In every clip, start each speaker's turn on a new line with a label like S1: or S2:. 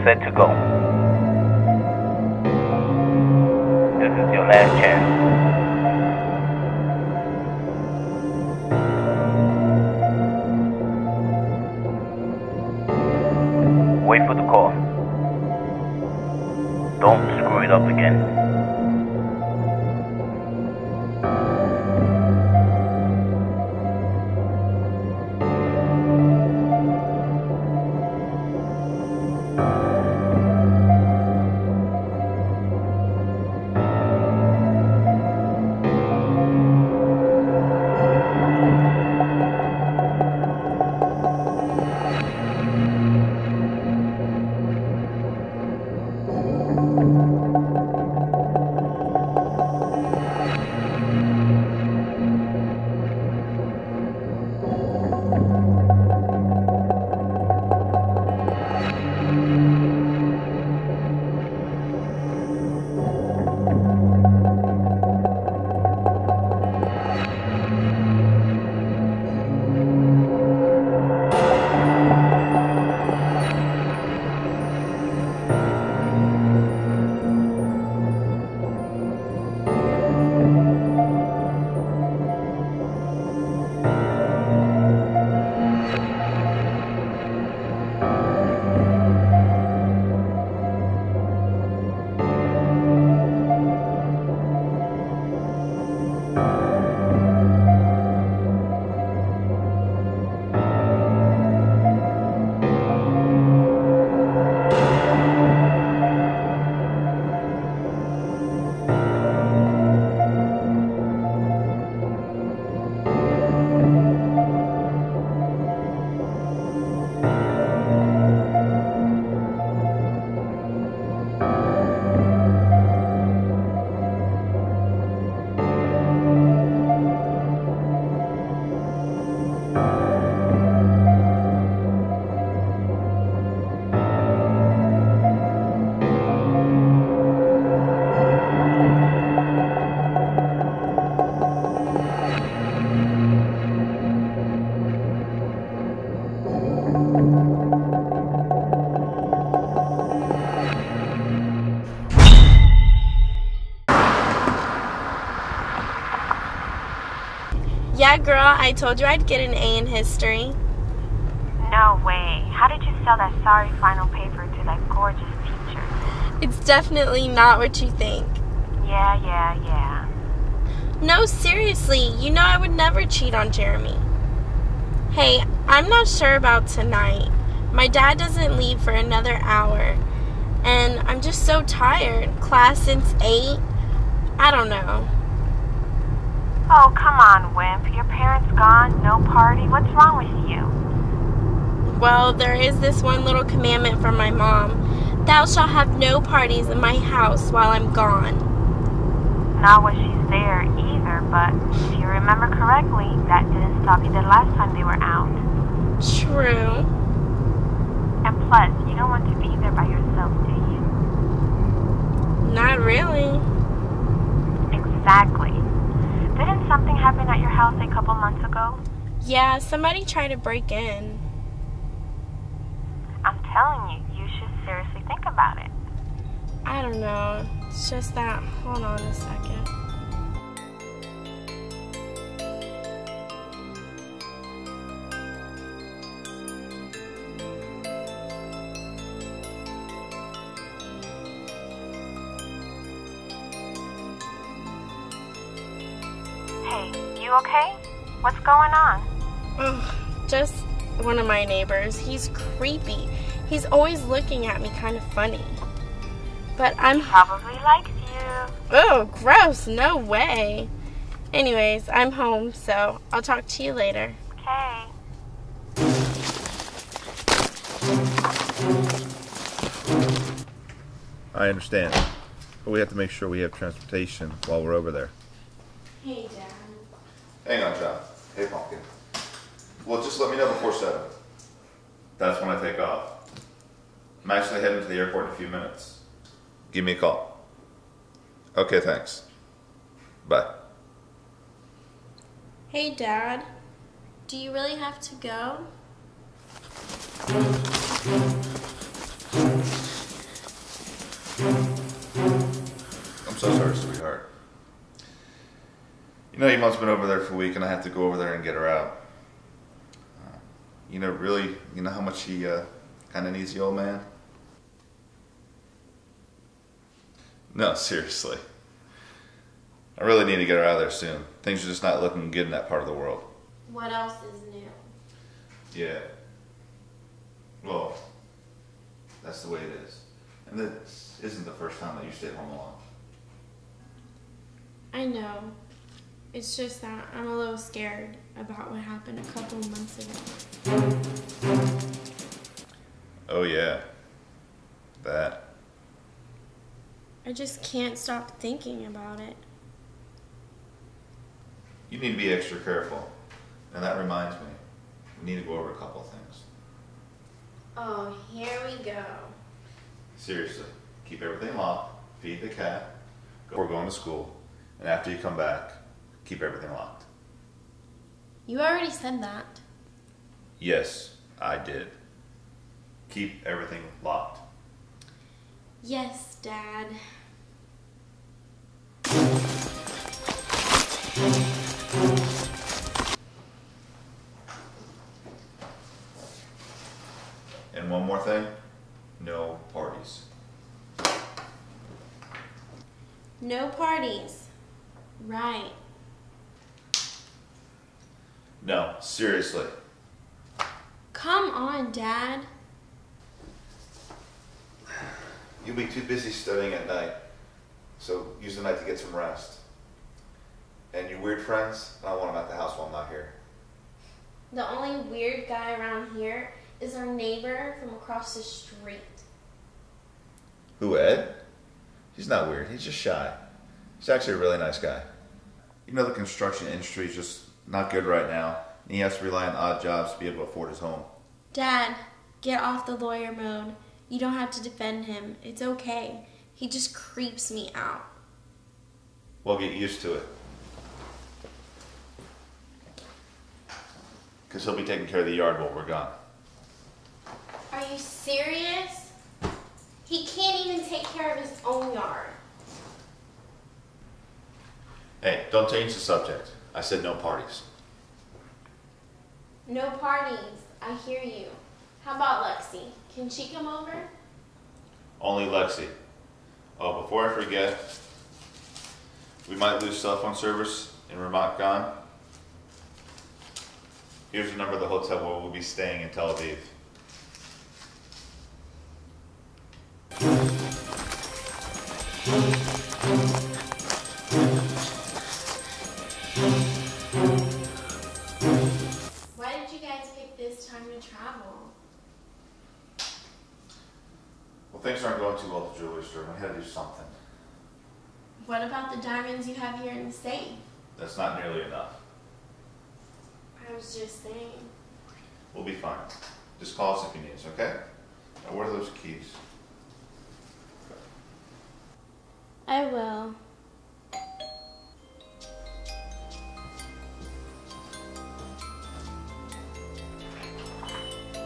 S1: Set to go. This is your last chance. Wait for the call. Don't screw it up again.
S2: Yeah, girl, I told you I'd get an A in history.
S3: No way. How did you sell that sorry final paper to that gorgeous teacher?
S2: It's definitely not what you think.
S3: Yeah.
S2: No, seriously, you know I would never cheat on Jeremy. Hey, I'm not sure about tonight. My dad doesn't leave for another hour. And I'm just so tired. Class since 8. I don't know.
S3: Oh, come on, wimp. Your parents gone, no party. What's wrong with you?
S2: Well, there is this one little commandment from my mom. Thou shalt have no parties in my house while I'm gone.
S3: Not when she's there either, but if you remember correctly, that didn't stop you the last time they were out.
S2: True.
S3: And plus, you don't want to be there by yourself, do you?
S2: Not really.
S3: Exactly. Didn't something happen at your house a couple months ago?
S2: Yeah, somebody tried to break in.
S3: I'm telling you, you should seriously think about it.
S2: I don't know. It's just that. Hold on a second.
S3: Hey, you okay? What's going on?
S2: Ugh, just one of my neighbors. He's creepy. He's always looking at me kind of funny. But I'm...
S3: Probably likes you.
S2: Oh, gross. No way. Anyways, I'm home, so I'll talk to you later.
S3: Okay.
S4: I understand. But we have to make sure we have transportation while we're over there.
S2: Hey, Dad.
S4: Hang on, John. Hey, Pumpkin. Well, just let me know before 7. That's when I take off. I'm actually heading to the airport in a few minutes. Give me a call. Okay, thanks. Bye.
S2: Hey, Dad. Do you really have to go?
S4: I'm so sorry, sweetheart. You know, your mom's been over there for a week, and I have to go over there and get her out. Really, you know how much she kind of needs the old man? No, seriously. I really need to get her out of there soon. Things are just not looking good in that part of the world.
S2: What else is new?
S4: Yeah. Well, that's the way it is. And this isn't the first time that you stayed home alone.
S2: I know. It's just that I'm a little scared about what happened a couple months ago.
S4: Oh yeah. That.
S2: I just can't stop thinking about it.
S4: You need to be extra careful. And that reminds me, we need to go over a couple of things.
S2: Oh, here we go.
S4: Seriously, keep everything locked, feed the cat, before going to school, and after you come back, keep everything locked.
S2: You already said that.
S4: Yes, I did. Keep everything locked.
S2: Yes, Dad.
S4: And one more thing, no parties.
S2: No parties. Right.
S4: No, seriously.
S2: Come on, Dad.
S4: You'll be too busy studying at night, so use the night to get some rest. And your weird friends, I don't want them at the house while I'm not here.
S2: The only weird guy around here is our neighbor from across the street.
S4: Who, Ed? He's not weird, he's just shy. He's actually a really nice guy. You know, the construction industry is just not good right now, and he has to rely on odd jobs to be able to afford his home.
S2: Dad, get off the lawyer mode. You don't have to defend him. It's okay. He just creeps me out.
S4: Well, get used to it. Because he'll be taking care of the yard while we're gone.
S2: Are you serious? He can't even take care of his own yard.
S4: Hey, don't change the subject. I said no parties.
S2: No parties. I hear you. How about Lexi? Can she come over?
S4: Only Lexi. Oh, before I forget, we might lose cell phone service in Ramat Gan. Here's the number of the hotel where we'll be staying in Tel Aviv.
S2: Why did you guys pick this time to travel?
S4: Well, things aren't going too well at the jewelry store. We had to do something.
S2: What about the diamonds you have here in the safe?
S4: That's not nearly enough.
S2: I was just saying.
S4: We'll be fine. Just call us if you need us, okay? Now, where are those keys?
S2: I will.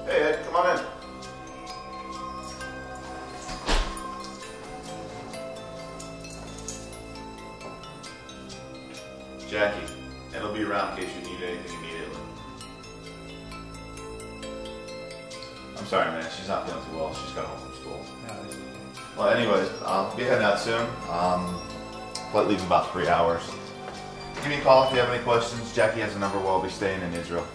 S4: Hey, Ed, come on in. Jackie, Ed will be around in case you need anything immediately. I'm sorry, man. She's not feeling too well. She's got home from school. Well, anyways, I'll be heading out soon. Flight leaves in about 3 hours. Give me a call if you have any questions. Jackie has a number while I'll be staying in Israel.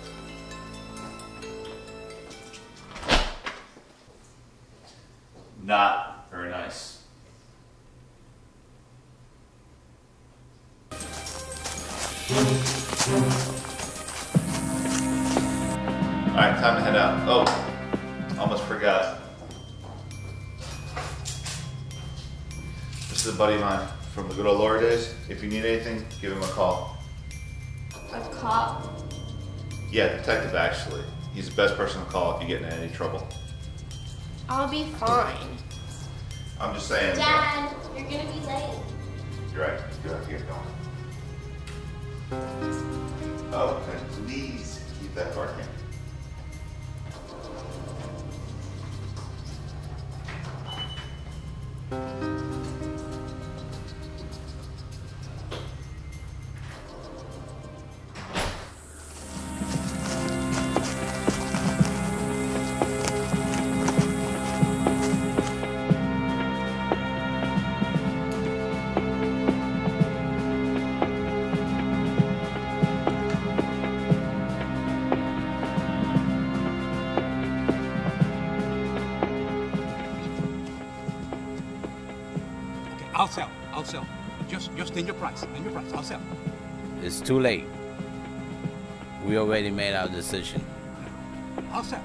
S4: Not very nice. Alright, time to head out. Oh, almost forgot. This is a buddy of mine from the good old Laura days. If you need anything, give him a call.
S2: A cop?
S4: Yeah, detective actually. He's the best person to call if you get in any trouble.
S2: I'll be fine.
S4: I'm just saying.
S2: Dad, you're gonna be late.
S4: You're right. You have to get going. Oh, and please keep that card handy.
S5: I'll sell. Just name your price. I'll sell.
S6: It's too late. We already made our decision.
S5: I'll sell.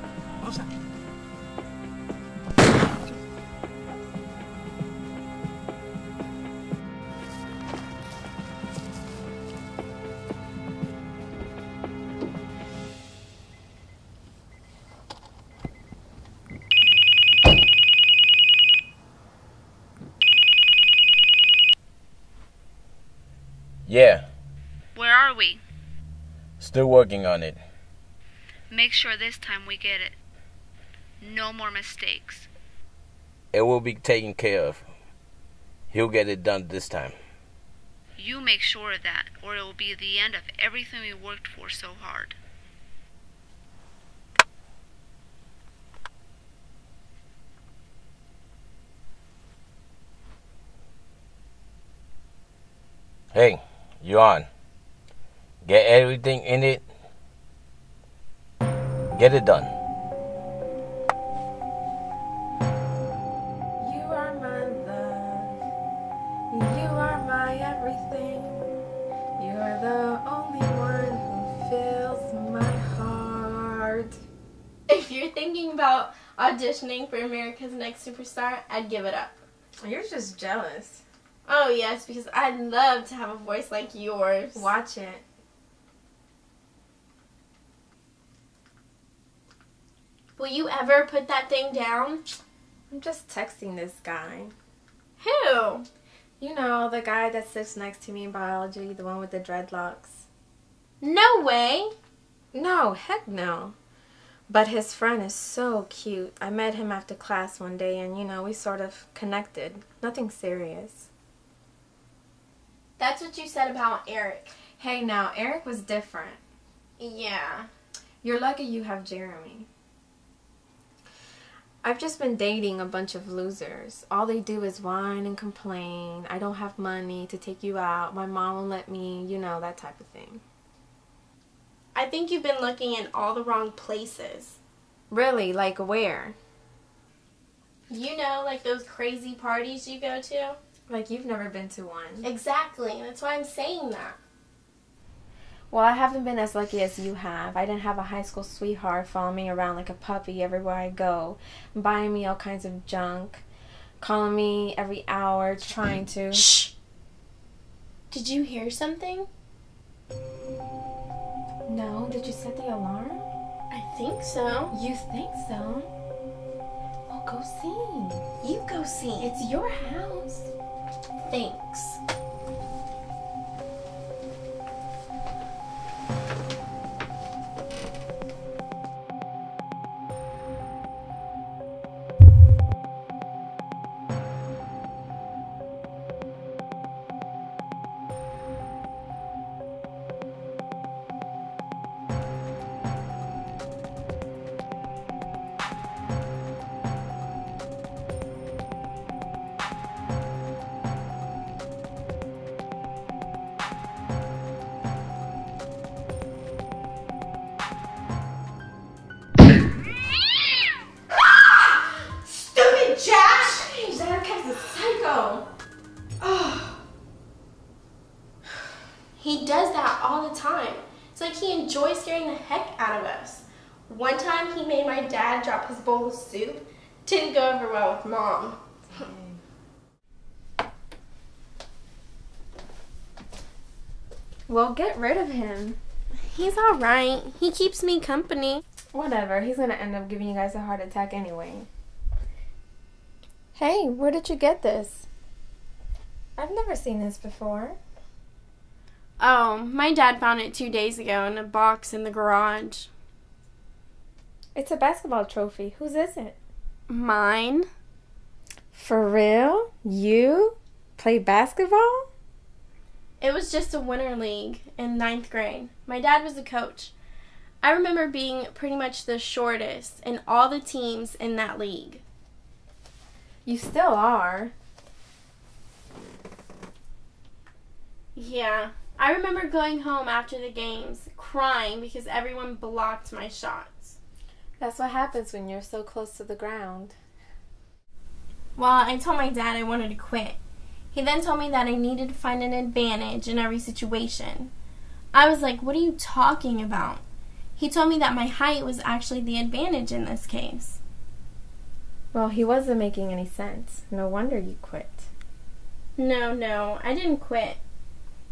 S6: Yeah,
S3: Where are we?
S6: still working on it.
S3: Make sure this time we get it. No more mistakes.
S6: It will be taken care of. He'll get it done this time.
S3: You make sure of that, or it will be the end of everything we worked for so hard.
S6: Hey, you on? Get everything in it. Get it done.
S7: You are my love. You are my everything. You are the only one who fills my heart.
S2: If you're thinking about auditioning for America's Next Superstar, I'd give it up.
S7: You're just jealous.
S2: Oh yes, because I'd love to have a voice like yours.
S7: Watch it.
S2: Will you ever put that thing down?
S7: I'm just texting this guy.
S2: Who?
S7: You know, the guy that sits next to me in biology, the one with the dreadlocks.
S2: No way.
S7: No, heck no. But his friend is so cute. I met him after class one day and, you know, we sort of connected. Nothing serious.
S2: That's what you said about Eric.
S7: Hey, now, Eric was different.
S2: Yeah.
S7: You're lucky you have Jeremy. I've just been dating a bunch of losers. All they do is whine and complain. I don't have money to take you out. My mom won't let me, you know, that type of thing.
S2: I think you've been looking in all the wrong places.
S7: Really? Like where?
S2: You know, like those crazy parties you go to?
S7: Like you've never been to one.
S2: Exactly. That's why I'm saying that.
S7: Well, I haven't been as lucky as you have. I didn't have a high school sweetheart following me around like a puppy everywhere I go, buying me all kinds of junk, calling me every hour, trying to...
S2: Shh! Did you hear something?
S7: No, did you set the alarm?
S2: I think so.
S7: You think so? Well, go see.
S2: You go see.
S7: It's your house.
S2: Thanks. go. Oh. He does that all the time. It's like he enjoys scaring the heck out of us. One time he made my dad drop his bowl of soup. Didn't go over well with Mom.
S7: Well, get rid of him.
S2: He's alright. He keeps me company.
S7: Whatever, he's gonna end up giving you guys a heart attack anyway. Hey, where did you get this? I've never seen this before.
S2: Oh, my dad found it 2 days ago in a box in the garage.
S7: It's a basketball trophy. Whose is it?
S2: Mine.
S7: For real? You play basketball?
S2: It was just a winter league in 9th grade. My dad was the coach. I remember being pretty much the shortest in all the teams in that league.
S7: You still are.
S2: Yeah. I remember going home after the games crying because everyone blocked my shots.
S7: That's what happens when you're so close to the ground.
S2: Well, I told my dad I wanted to quit. He then told me that I needed to find an advantage in every situation. I was like, what are you talking about? He told me that my height was actually the advantage in this case.
S7: Well, he wasn't making any sense. No wonder you quit.
S2: No, I didn't quit.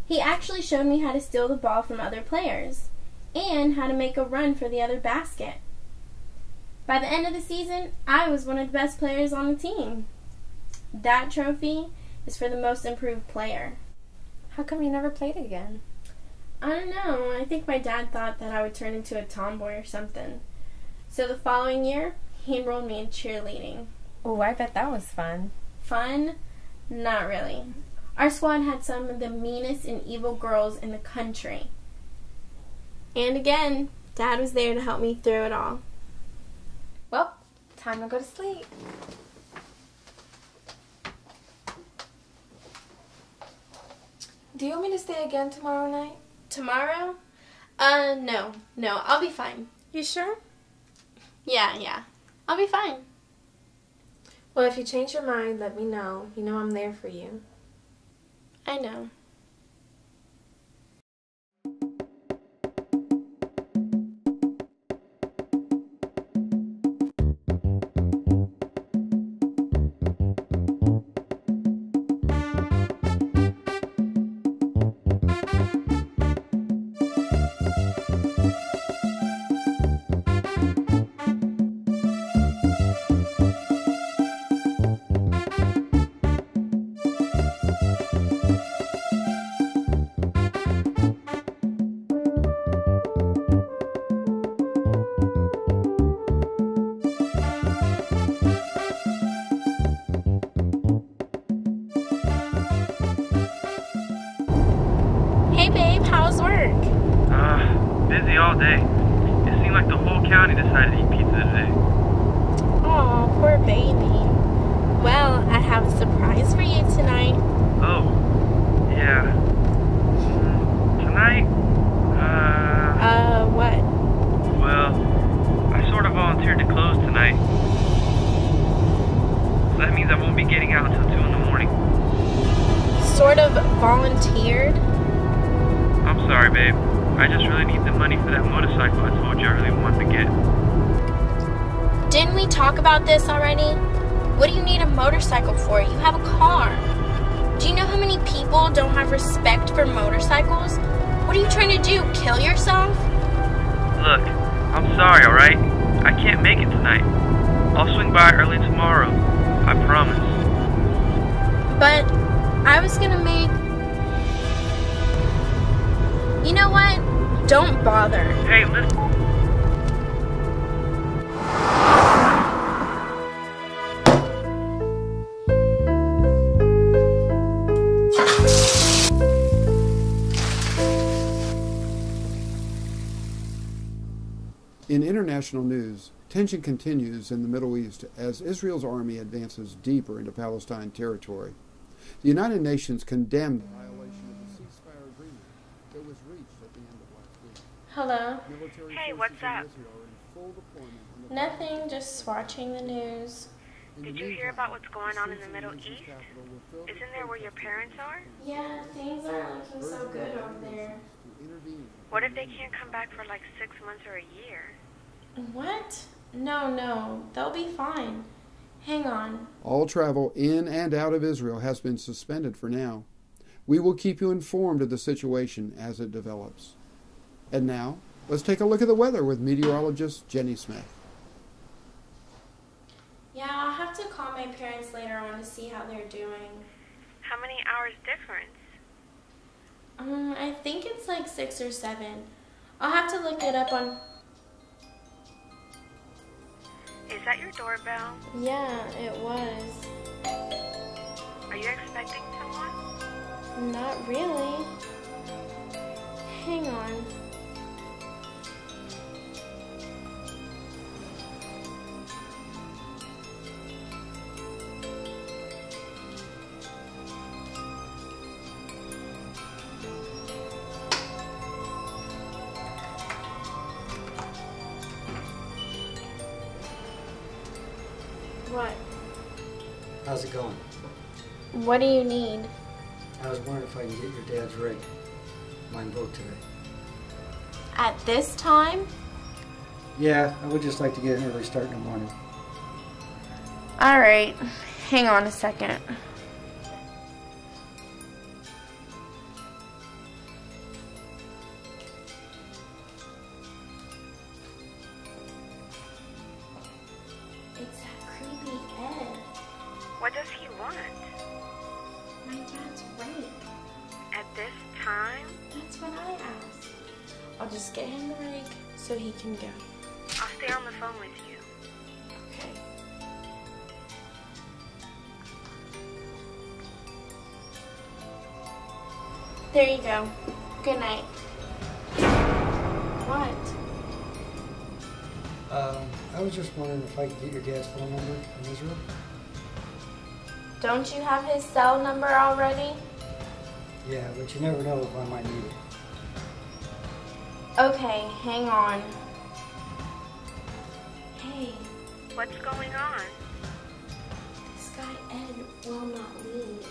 S2: He actually showed me how to steal the ball from other players and how to make a run for the other basket. By the end of the season, I was one of the best players on the team. That trophy is for the most improved player.
S7: How come you never played again?
S2: I don't know. I think my dad thought that I would turn into a tomboy or something. So the following year, he enrolled me in cheerleading.
S7: Oh, I bet that was fun.
S2: Fun? Not really. Our squad had some of the meanest and evil girls in the country. And again, Dad was there to help me through it all.
S7: Well, time to go to sleep. Do you want me to stay again tomorrow night?
S2: Tomorrow? No, I'll be fine.
S7: You sure?
S2: Yeah. I'll be fine.
S7: Well, if you change your mind, let me know. You know I'm there for you.
S2: I know. Hey babe, how's work?
S8: Busy all day. It seemed like the whole county decided to eat pizza today.
S2: Oh, poor baby. Well, I have a surprise for you tonight.
S8: Oh, yeah. Tonight?
S2: What?
S8: Well, I sort of volunteered to close tonight. So that means I won't be getting out until 2 in the morning.
S2: Sort of volunteered?
S8: I'm sorry, babe. I just really need the money for that motorcycle I told you I really wanted to get.
S2: Didn't we talk about this already? What do you need a motorcycle for? You have a car. Do you know how many people don't have respect for motorcycles? What are you trying to do? Kill yourself?
S8: Look, I'm sorry, alright? I can't make it tonight. I'll swing by early tomorrow. I promise.
S2: But I was gonna make... You know what? Don't bother.
S8: Hey, listen.
S9: In international news, tension continues in the Middle East as Israel's army advances deeper into Palestine territory. The United Nations condemned the violation of the ceasefire agreement that was reached at the end of last week.
S2: Hello?
S3: Hey, what's up?
S2: Nothing, just watching the news.
S3: Did you hear about what's going on in the Middle East? Isn't there where your parents are?
S2: Yeah, things aren't looking so good over there.
S3: What if they can't come back for like 6 months or a year?
S2: What? No, they'll be fine. Hang on.
S9: All travel in and out of Israel has been suspended for now. We will keep you informed of the situation as it develops. And now, let's take a look at the weather with meteorologist Jenny Smith.
S2: Yeah, I'll have to call my parents later on to see how they're doing.
S3: How many hours difference?
S2: I think it's like 6 or 7. I'll have to look it up on...
S3: Is that your doorbell?
S2: Yeah, it was.
S3: Are you expecting someone?
S2: Not really. Hang on. What?
S10: How's it going?
S2: What do you need?
S10: I was wondering if I can get your dad's rig. Mine broke today.
S2: At this time?
S10: Yeah, I would just like to get an early start in the morning.
S2: Alright, hang on a second. It's that creepy Ed.
S3: What does he want?
S2: My dad's right.
S3: At this time?
S2: That's what I asked. I'll just get him the rig so he can go.
S3: I'll stay on the phone with you.
S2: Okay. There you go. Good night. What?
S10: I was just wondering if I could get your dad's phone number in Israel.
S2: Don't you have his cell number already?
S10: Yeah, but you never know if I might need it.
S2: Okay, hang on. Hey,
S3: What's going on?
S2: this guy Ed will not leave.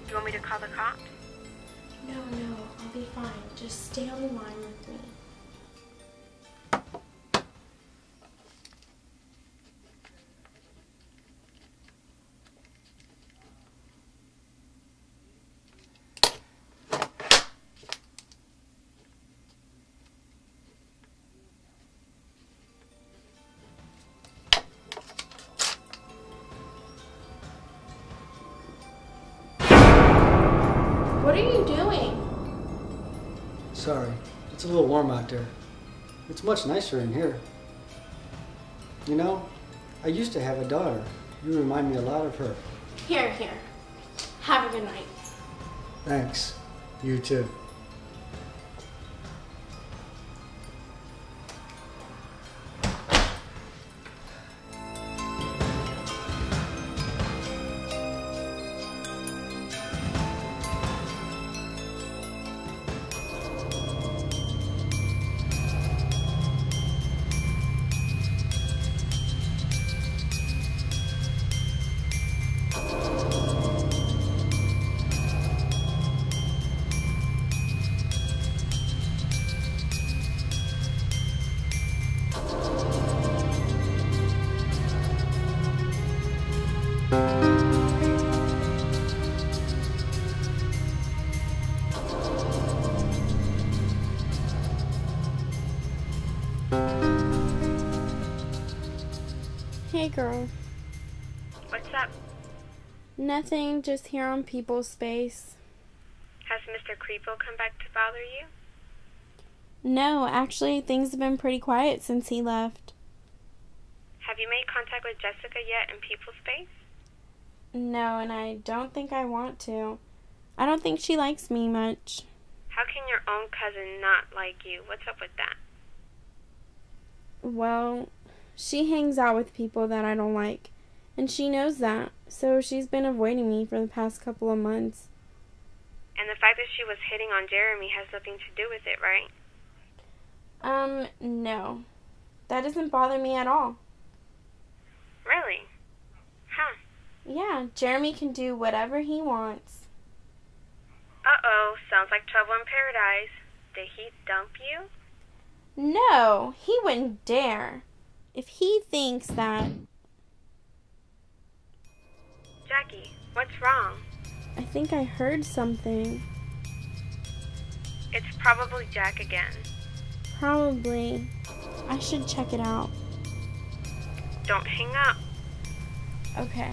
S3: You want me to call the cops?
S2: No, I'll be fine. Just stay on the line with me. What are you doing?
S10: Sorry, it's a little warm out there. It's much nicer in here. You know, I used to have a daughter. You remind me a lot of her.
S2: Here. Have a good night.
S10: Thanks. You too.
S2: Hey, girl.
S3: What's up?
S2: Nothing, just here on People's Space.
S3: Has Mr. Creepo come back to bother you?
S2: No, actually, things have been pretty quiet since he left.
S3: Have you made contact with Jessica yet in People's Space?
S2: No, and I don't think I want to. I don't think she likes me much.
S3: How can your own cousin not like you? What's up with that?
S2: Well, she hangs out with people that I don't like, and she knows that, so she's been avoiding me for the past couple of months.
S3: And the fact that she was hitting on Jeremy has nothing to do with it, right?
S2: No. That doesn't bother me at all.
S3: Really?
S2: Yeah, Jeremy can do whatever he wants.
S3: Uh-oh, sounds like trouble in paradise. Did he dump you?
S2: No, he wouldn't dare. If he thinks that...
S3: Jackie, what's wrong?
S2: I think I heard something.
S3: It's probably Jack again.
S2: Probably. I should check it out.
S3: Don't hang up.
S2: Okay.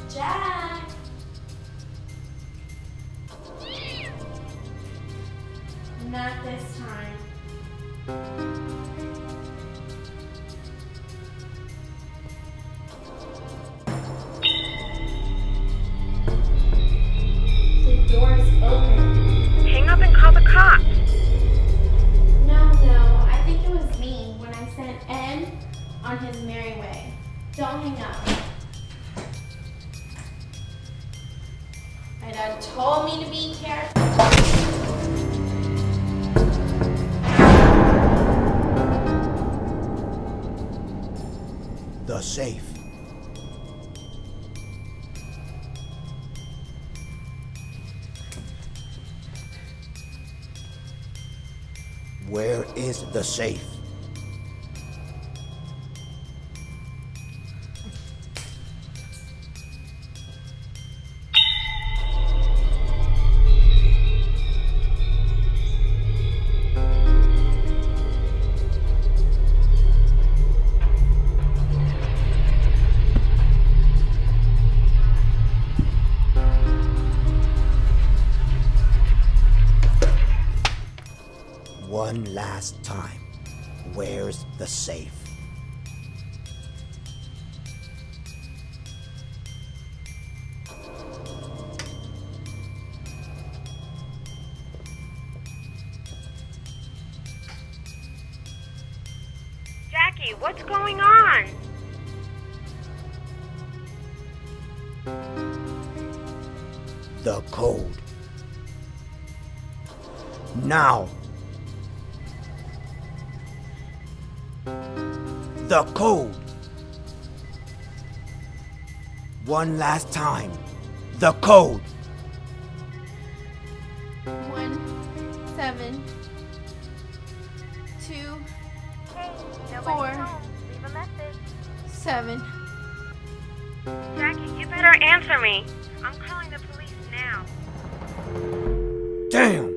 S2: Jack! Not this time. The door is open.
S3: Hang up and call the cops.
S2: No, I think it was me when I sent Ed on his merry way. Don't hang up. My dad told me to be careful.
S11: The safe. Where is the safe? One last time. Where's the safe?
S3: Jackie, what's going on?
S11: The code. Now. The code. One last time. The code.
S2: 1, 7, 2,
S3: Hey, nobody's
S2: 4,
S3: home. Leave a message.
S2: 7.
S3: Jackie, you better answer me. I'm calling the police now.
S11: Damn!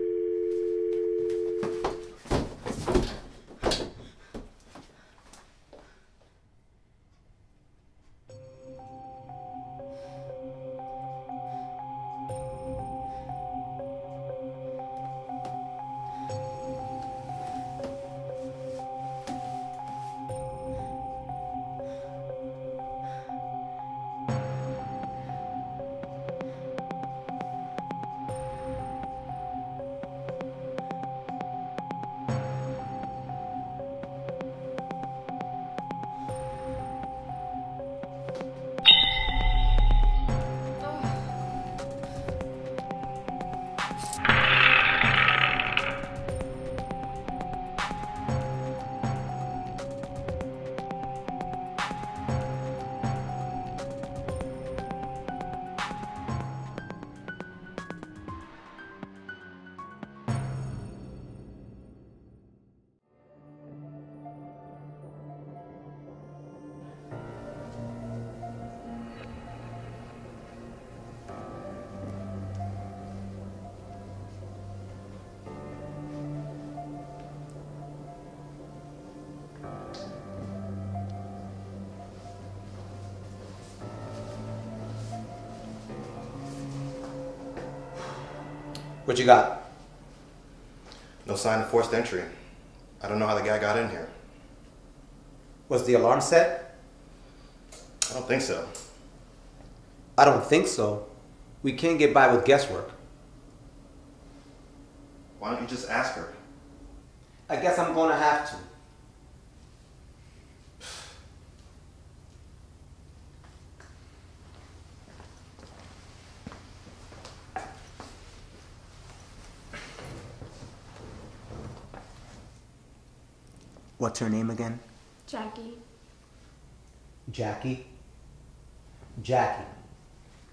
S12: What you got?
S13: No sign of forced entry. I don't know how the guy got in here.
S12: Was the alarm set?
S13: I don't think so.
S12: I don't think so. We can't get by with guesswork.
S13: Why don't you just ask her?
S12: I guess I'm gonna have to. What's her name again?
S7: Jackie.
S12: Jackie? Jackie,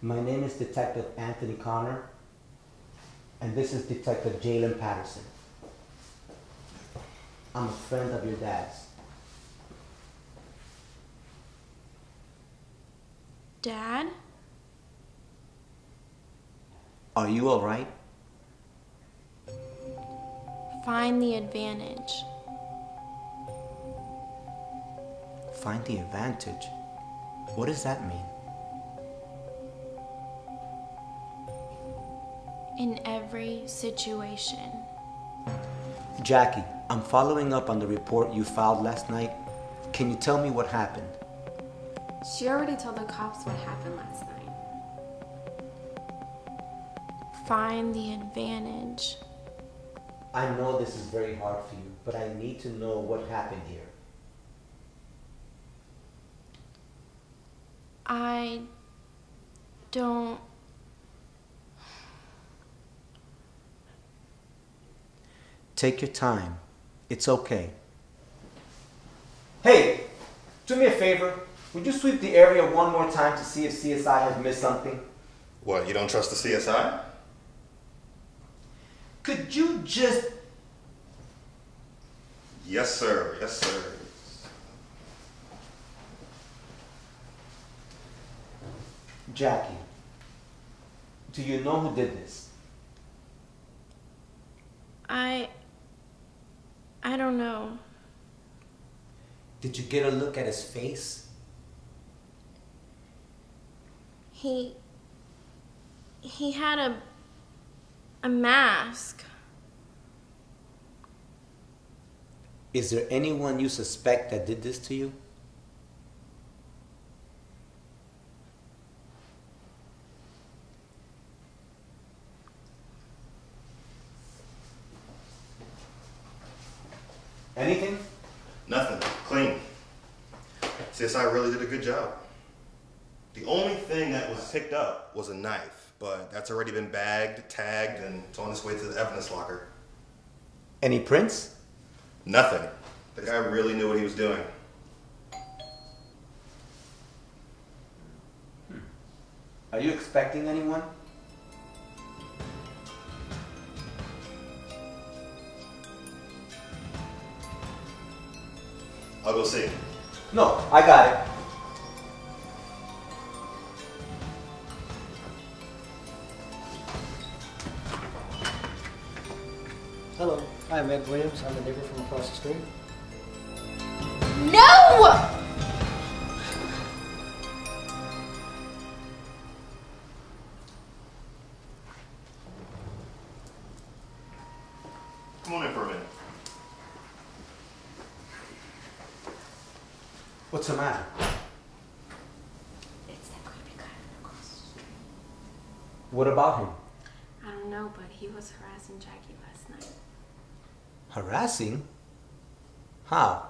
S12: my name is Detective Anthony Connor, and this is Detective Jalen Patterson. I'm a friend of your dad's.
S2: Dad?
S12: Are you all right?
S2: Find the advantage.
S12: Find the advantage? What does that mean?
S2: In every situation.
S12: Jackie, I'm following up on the report you filed last night. Can you tell me what happened?
S7: She already told the cops what happened last night.
S2: Find the advantage.
S12: I know this is very hard for you, but I need to know what happened here.
S2: I don't...
S12: Take your time. It's okay. Hey, do me a favor. Would you sweep the area one more time to see if CSI has missed something?
S13: What, you don't trust the CSI?
S12: Could you just...
S13: Yes, sir. Yes, sir.
S12: Jackie, do you know who did this?
S2: I don't know.
S12: Did you get a look at his face?
S2: He had a mask.
S12: Is there anyone you suspect that did this to you? Anything?
S13: Nothing. Clean. CSI really did a good job. The only thing that was picked up was a knife, but that's already been bagged, tagged, and it's on its way to the evidence locker.
S12: Any prints?
S13: Nothing. The guy really knew what he was doing.
S12: Are you expecting anyone?
S13: I'll go see.
S12: No, I got it.
S10: Hello, I'm Ed Williams. I'm the neighbor from across the street.
S2: No!
S13: Come on in for a minute.
S12: What's the matter?
S7: It's that creepy guy from across the street.
S12: What about him?
S7: I don't know, but he was harassing Jackie last night.
S12: Harassing? How?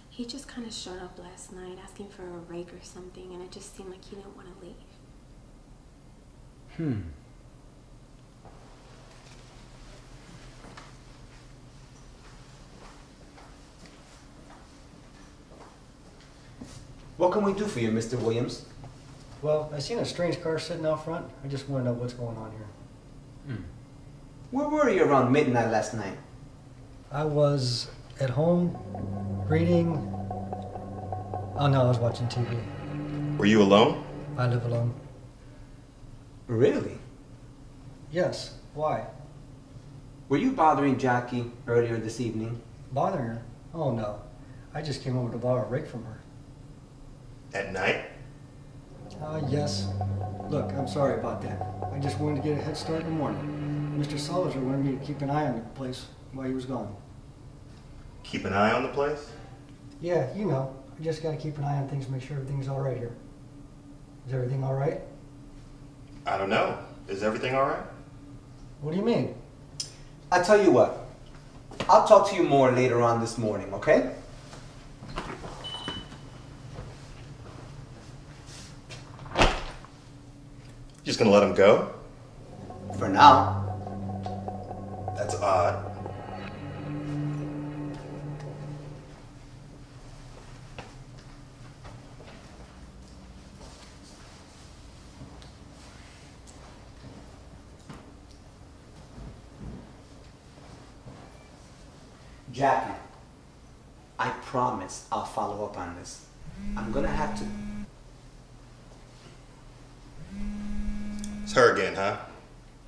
S7: He just kind of showed up last night asking for a rake or something, and it just seemed like he didn't want to leave.
S12: What can we do for you, Mr. Williams?
S10: Well, I seen a strange car sitting out front. I just want to know what's going on here.
S12: Where were you around midnight last night?
S10: I was at home, reading. Oh no, I was watching TV.
S13: Were you alone?
S10: I live alone.
S12: Really?
S10: Yes. Why?
S12: Were you bothering Jackie earlier this evening?
S10: Bothering her? Oh no. I just came over to borrow a rake from her.
S13: At night?
S10: Yes. Look, I'm sorry about that. I just wanted to get a head start in the morning. Mr. Salzer wanted me to keep an eye on the place while he was gone.
S13: Keep an eye on the place?
S10: Yeah, you know. I just gotta keep an eye on things, make sure everything's all right here. Is everything all right?
S13: I don't know. Is everything all right?
S10: What do you mean?
S12: I tell you what. I'll talk to you more later on this morning, okay?
S13: Just gonna let him go?
S12: For now.
S13: That's odd.
S12: Jackie, I promise I'll follow up on this. I'm gonna have to...
S13: It's her again, huh?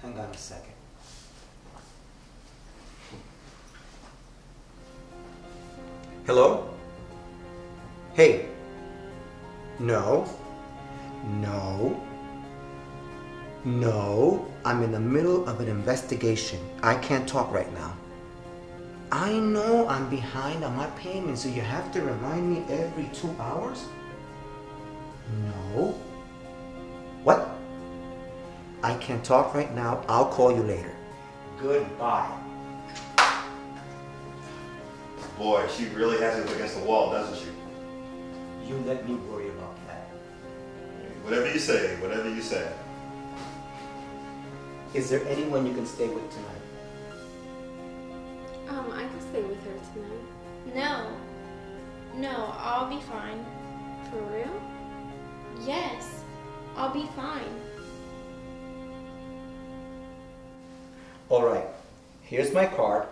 S12: Hang on a second. Hello? Hey. No. No. No. I'm in the middle of an investigation. I can't talk right now. I know I'm behind on my payments, so you have to remind me every 2 hours? No. What? I can't talk right now. I'll call you later. Goodbye.
S13: Boy, she really has it against the wall, doesn't she?
S12: You let me worry about that.
S13: Whatever you say, whatever you say.
S12: Is there anyone you can stay with tonight?
S7: I can stay with her tonight.
S2: No, I'll be fine.
S7: For real?
S2: Yes, I'll be fine.
S12: All right. Here's my card.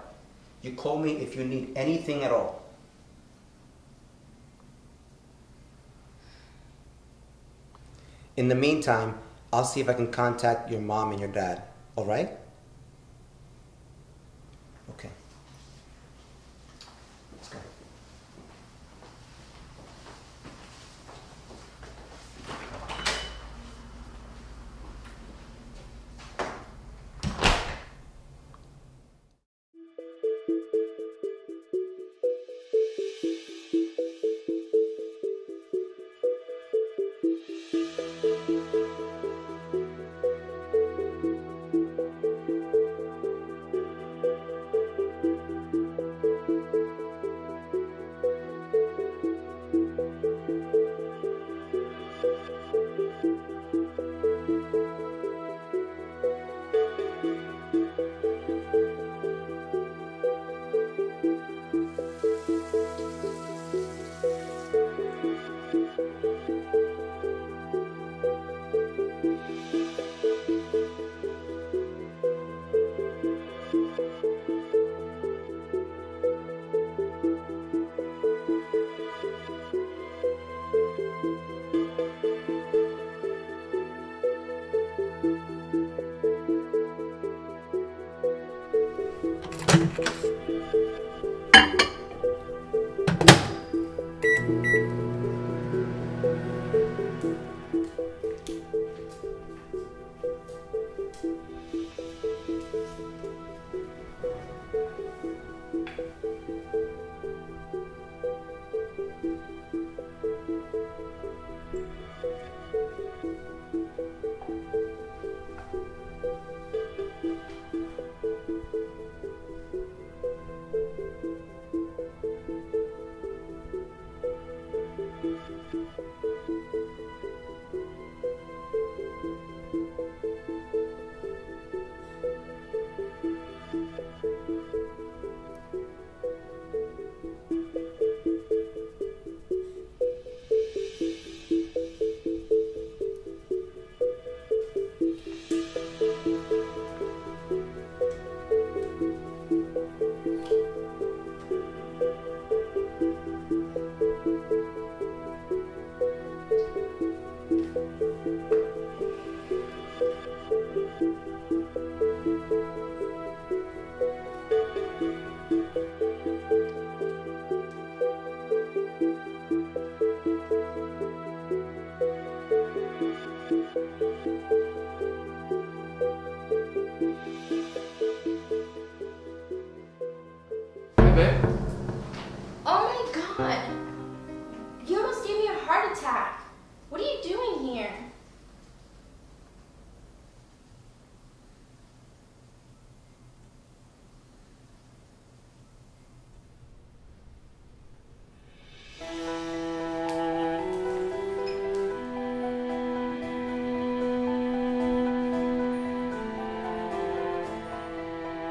S12: You call me if you need anything at all. In the meantime, I'll see if I can contact your mom and your dad. All right? Okay. Let's go.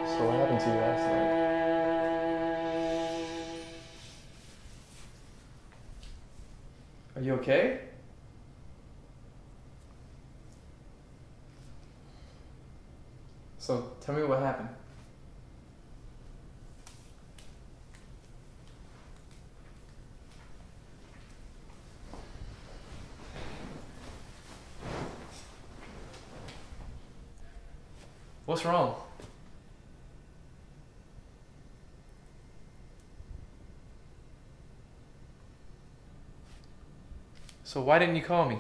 S14: So what happened to you last night? Are you okay? So tell me what happened. What's wrong? So why didn't you call me?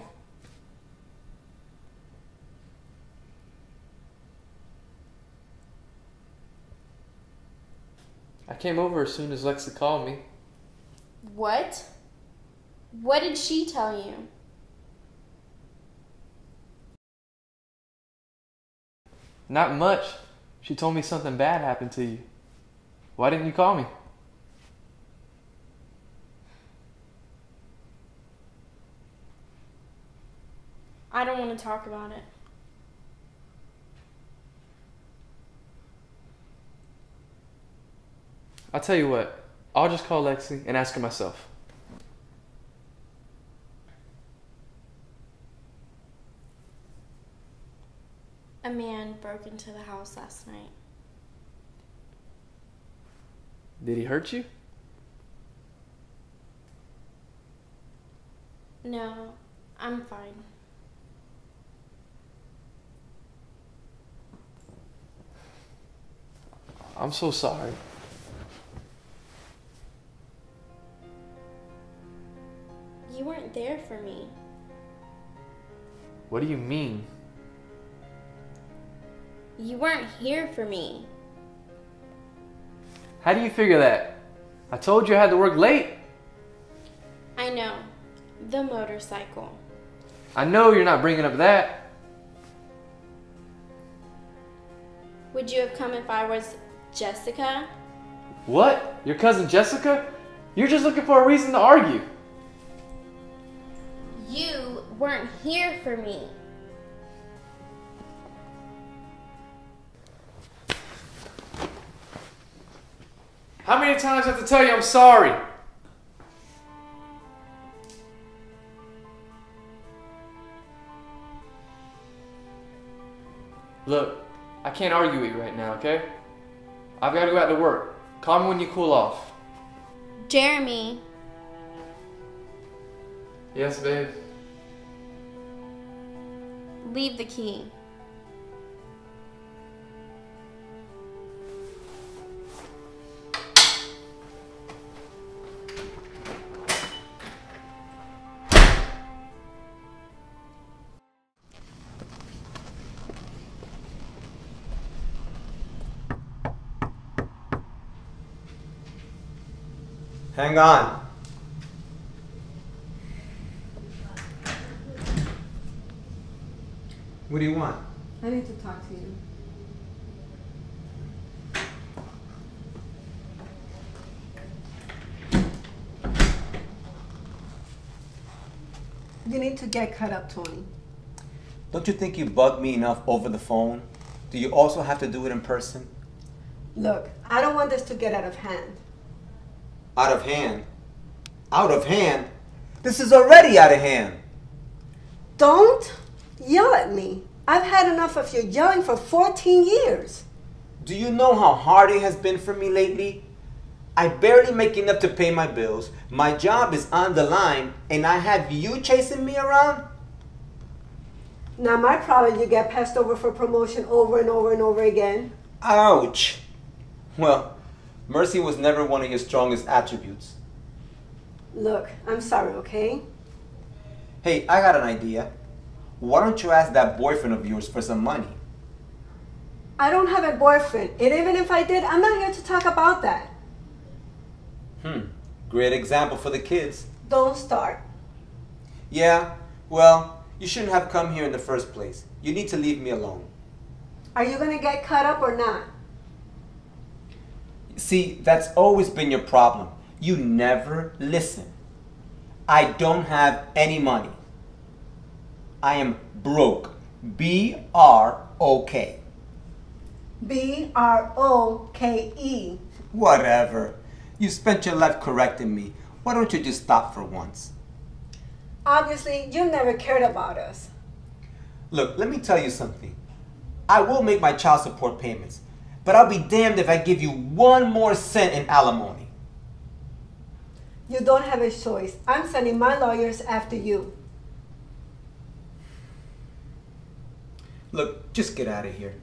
S14: I came over as soon as Lexi called me.
S2: What? What did she tell you?
S14: Not much. She told me something bad happened to you. Why didn't you call me?
S2: I don't want to talk about it.
S14: I'll tell you what. I'll just call Lexi and ask her myself.
S2: A man broke into the house last night.
S14: Did he hurt you?
S2: No, I'm fine.
S14: I'm so sorry.
S2: You weren't there for me.
S14: What do you mean?
S2: You weren't here for me.
S14: How do you figure that? I told you I had to work late.
S2: I know. The motorcycle.
S14: I know you're not bringing up that.
S2: Would you have come if I was Jessica?
S14: What? Your cousin Jessica? You're just looking for a reason to argue.
S2: You weren't here for me.
S14: How many times do I have to tell you I'm sorry? Look, I can't argue with you right now, okay? I've got to go out to work. Call me when you cool off.
S2: Jeremy.
S14: Yes, babe.
S2: Leave the key.
S12: Hang on. What do you want?
S15: I need to talk to you. You need to get cut up, Tony.
S12: Don't you think you bug me enough over the phone? Do you also have to do it in person?
S15: Look, I don't want this to get out of hand.
S12: Out of hand? Out of hand? This is already out of hand.
S15: Don't yell at me. I've had enough of your yelling for 14 years.
S12: Do you know how hard it has been for me lately? I barely make enough to pay my bills. My job is on the line, and I have you chasing me around?
S15: Not my problem you get passed over for promotion over and over and over again.
S12: Ouch. Well, mercy was never one of your strongest attributes.
S15: Look, I'm sorry, okay?
S12: Hey, I got an idea. Why don't you ask that boyfriend of yours for some money?
S15: I don't have a boyfriend, and even if I did, I'm not here to talk about that.
S12: Great example for the kids.
S15: Don't start.
S12: Yeah, well, you shouldn't have come here in the first place. You need to leave me alone.
S15: Are you gonna get cut up or not?
S12: See, that's always been your problem. You never listen. I don't have any money. I am broke. B-R-O-K.
S15: B-R-O-K-E.
S12: Whatever. You spent your life correcting me. Why don't you just stop for once?
S15: Obviously, you never cared about us.
S12: Look, let me tell you something. I will make my child support payments, but I'll be damned if I give you one more cent in alimony.
S15: You don't have a choice. I'm sending my lawyers after you.
S12: Look, just get out of here.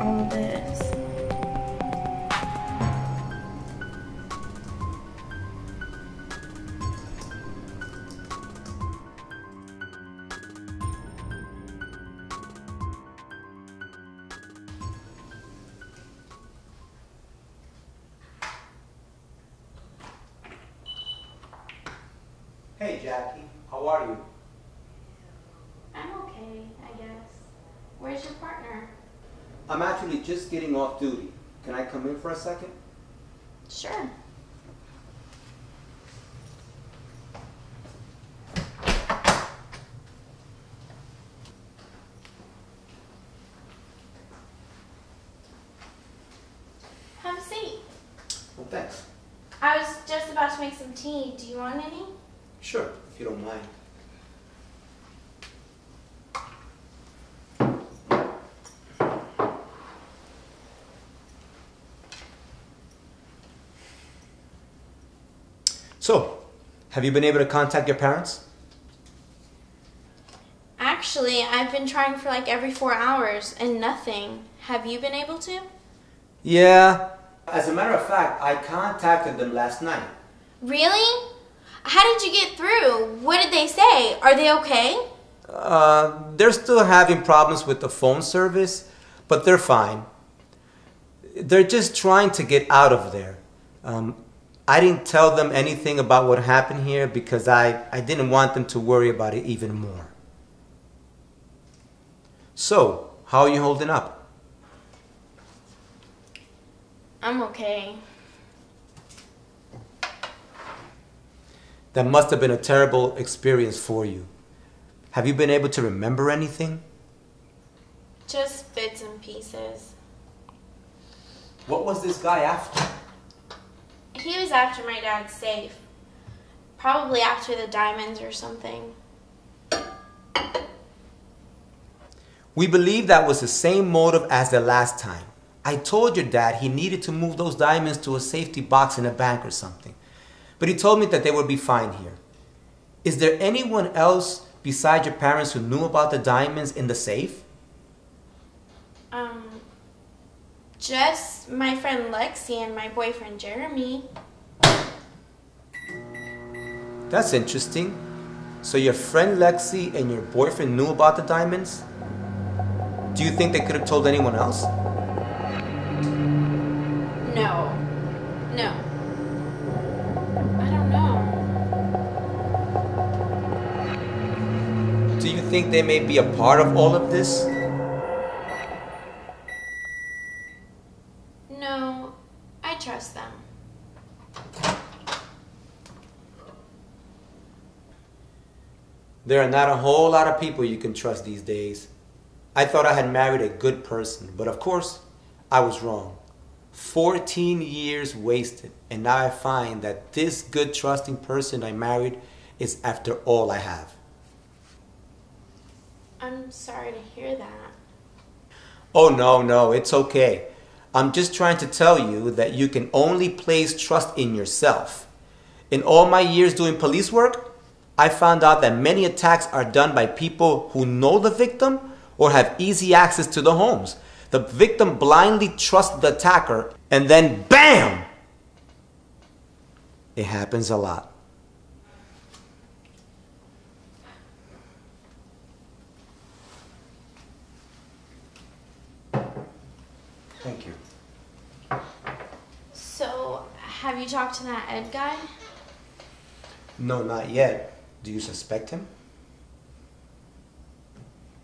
S2: all this?
S12: Hey, Jackie. How are you?
S2: I'm okay, I guess. Where's your partner?
S12: I'm actually just getting off duty. Can I come in for a second?
S2: Sure. Have a seat.
S12: Well, thanks.
S2: I was just about to make some tea. Do you want any?
S12: Sure, if you don't mind. So, have you been able to contact your parents?
S2: Actually, I've been trying for like every 4 hours and nothing. Have you been able to?
S12: Yeah. As a matter of fact, I contacted them last night.
S2: Really? How did you get through? What did they say? Are they okay?
S12: They're still having problems with the phone service, but they're fine. They're just trying to get out of there. I didn't tell them anything about what happened here because I didn't want them to worry about it even more. So, how are you holding up?
S2: I'm okay.
S12: That must have been a terrible experience for you. Have you been able to remember anything?
S2: Just bits and pieces.
S12: What was this guy after?
S2: He was after my dad's safe. Probably after the diamonds or something.
S12: We believe that was the same motive as the last time. I told your dad he needed to move those diamonds to a safety box in a bank or something. But he told me that they would be fine here. Is there anyone else besides your parents who knew about the diamonds in the safe?
S2: Just my friend Lexi and my boyfriend Jeremy.
S12: That's interesting. So your friend Lexi and your boyfriend knew about the diamonds? Do you think they could have told anyone else?
S2: No. No. I don't know.
S12: Do you think they may be a part of all of this?
S2: No. I trust them.
S12: There are not a whole lot of people you can trust these days. I thought I had married a good person, but of course, I was wrong. 14 years wasted, and now I find that this good, trusting person I married is after all I have.
S2: I'm sorry to hear that.
S12: Oh, no, it's okay. I'm just trying to tell you that you can only place trust in yourself. In all my years doing police work, I found out that many attacks are done by people who know the victim or have easy access to the homes. The victim blindly trusts the attacker and then BAM! It happens a lot. Thank you.
S2: So, have you talked to that Ed guy?
S12: No, not yet. Do you suspect him?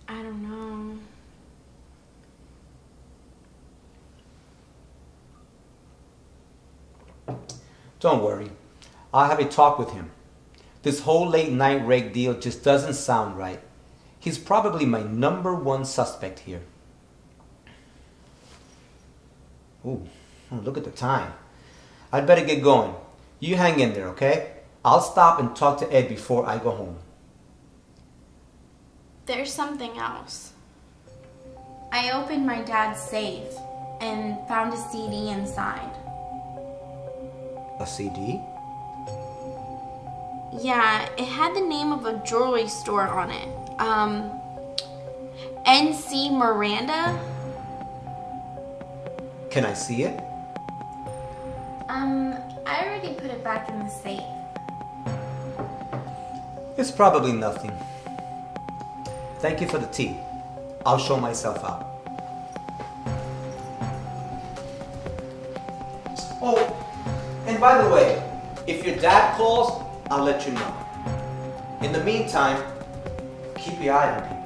S2: I don't know.
S12: Don't worry. I'll have a talk with him. This whole late night rake deal just doesn't sound right. He's probably my #1 suspect here. Ooh, look at the time. I'd better get going. You hang in there, okay? I'll stop and talk to Ed before I go home.
S2: There's something else. I opened my dad's safe and found a CD inside.
S12: A CD?
S2: Yeah, it had the name of a jewelry store on it. NC Miranda?
S12: Can I see it?
S7: I already put it back in the safe.
S12: It's probably nothing. Thank you for the tea. I'll show myself out. Oh, and by the way, if your dad calls, I'll let you know. In the meantime, keep your eye on people.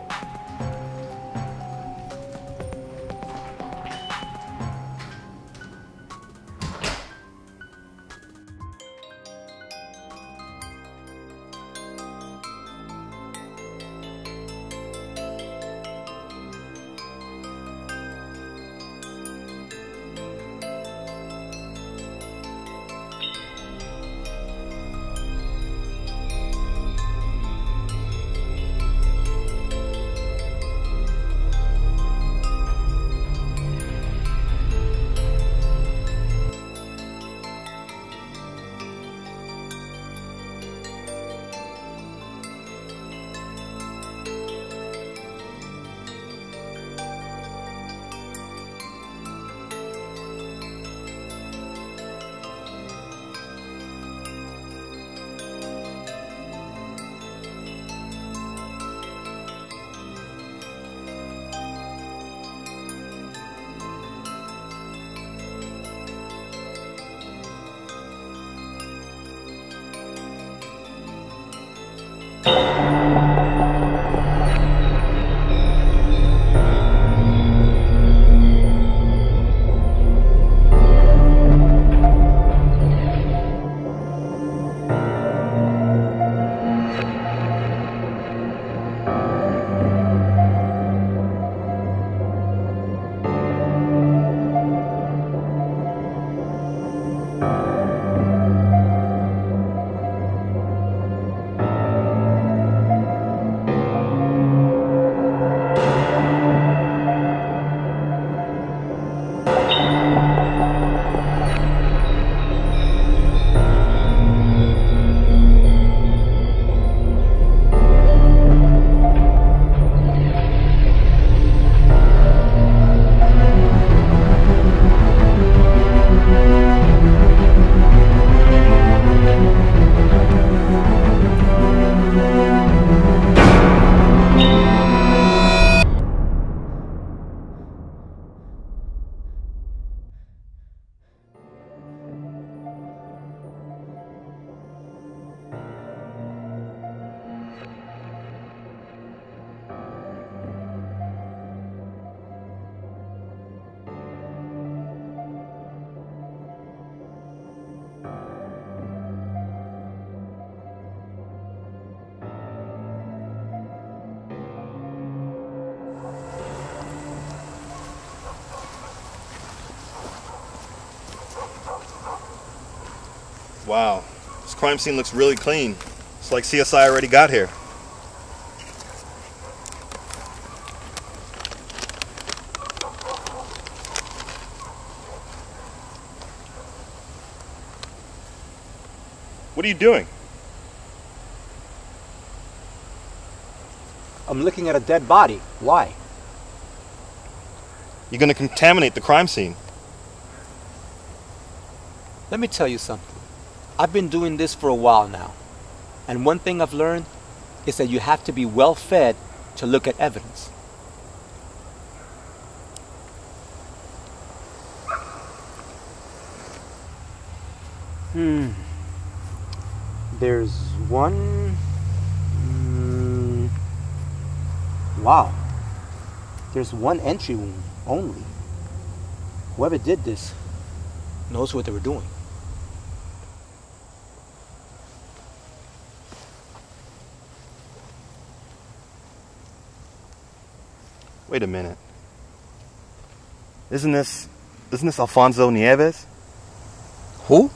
S13: Wow, this crime scene looks really clean. It's like CSI already got here. What are you doing?
S16: I'm looking at a dead body. Why?
S13: You're gonna contaminate the crime scene.
S16: Let me tell you something. I've been doing this for a while now. And one thing I've learned is that you have to be well fed to look at evidence. There's one... Wow. There's one entry wound only. Whoever did this knows what they were doing.
S13: Wait a minute. Isn't this Alfonso Nieves?
S16: Who?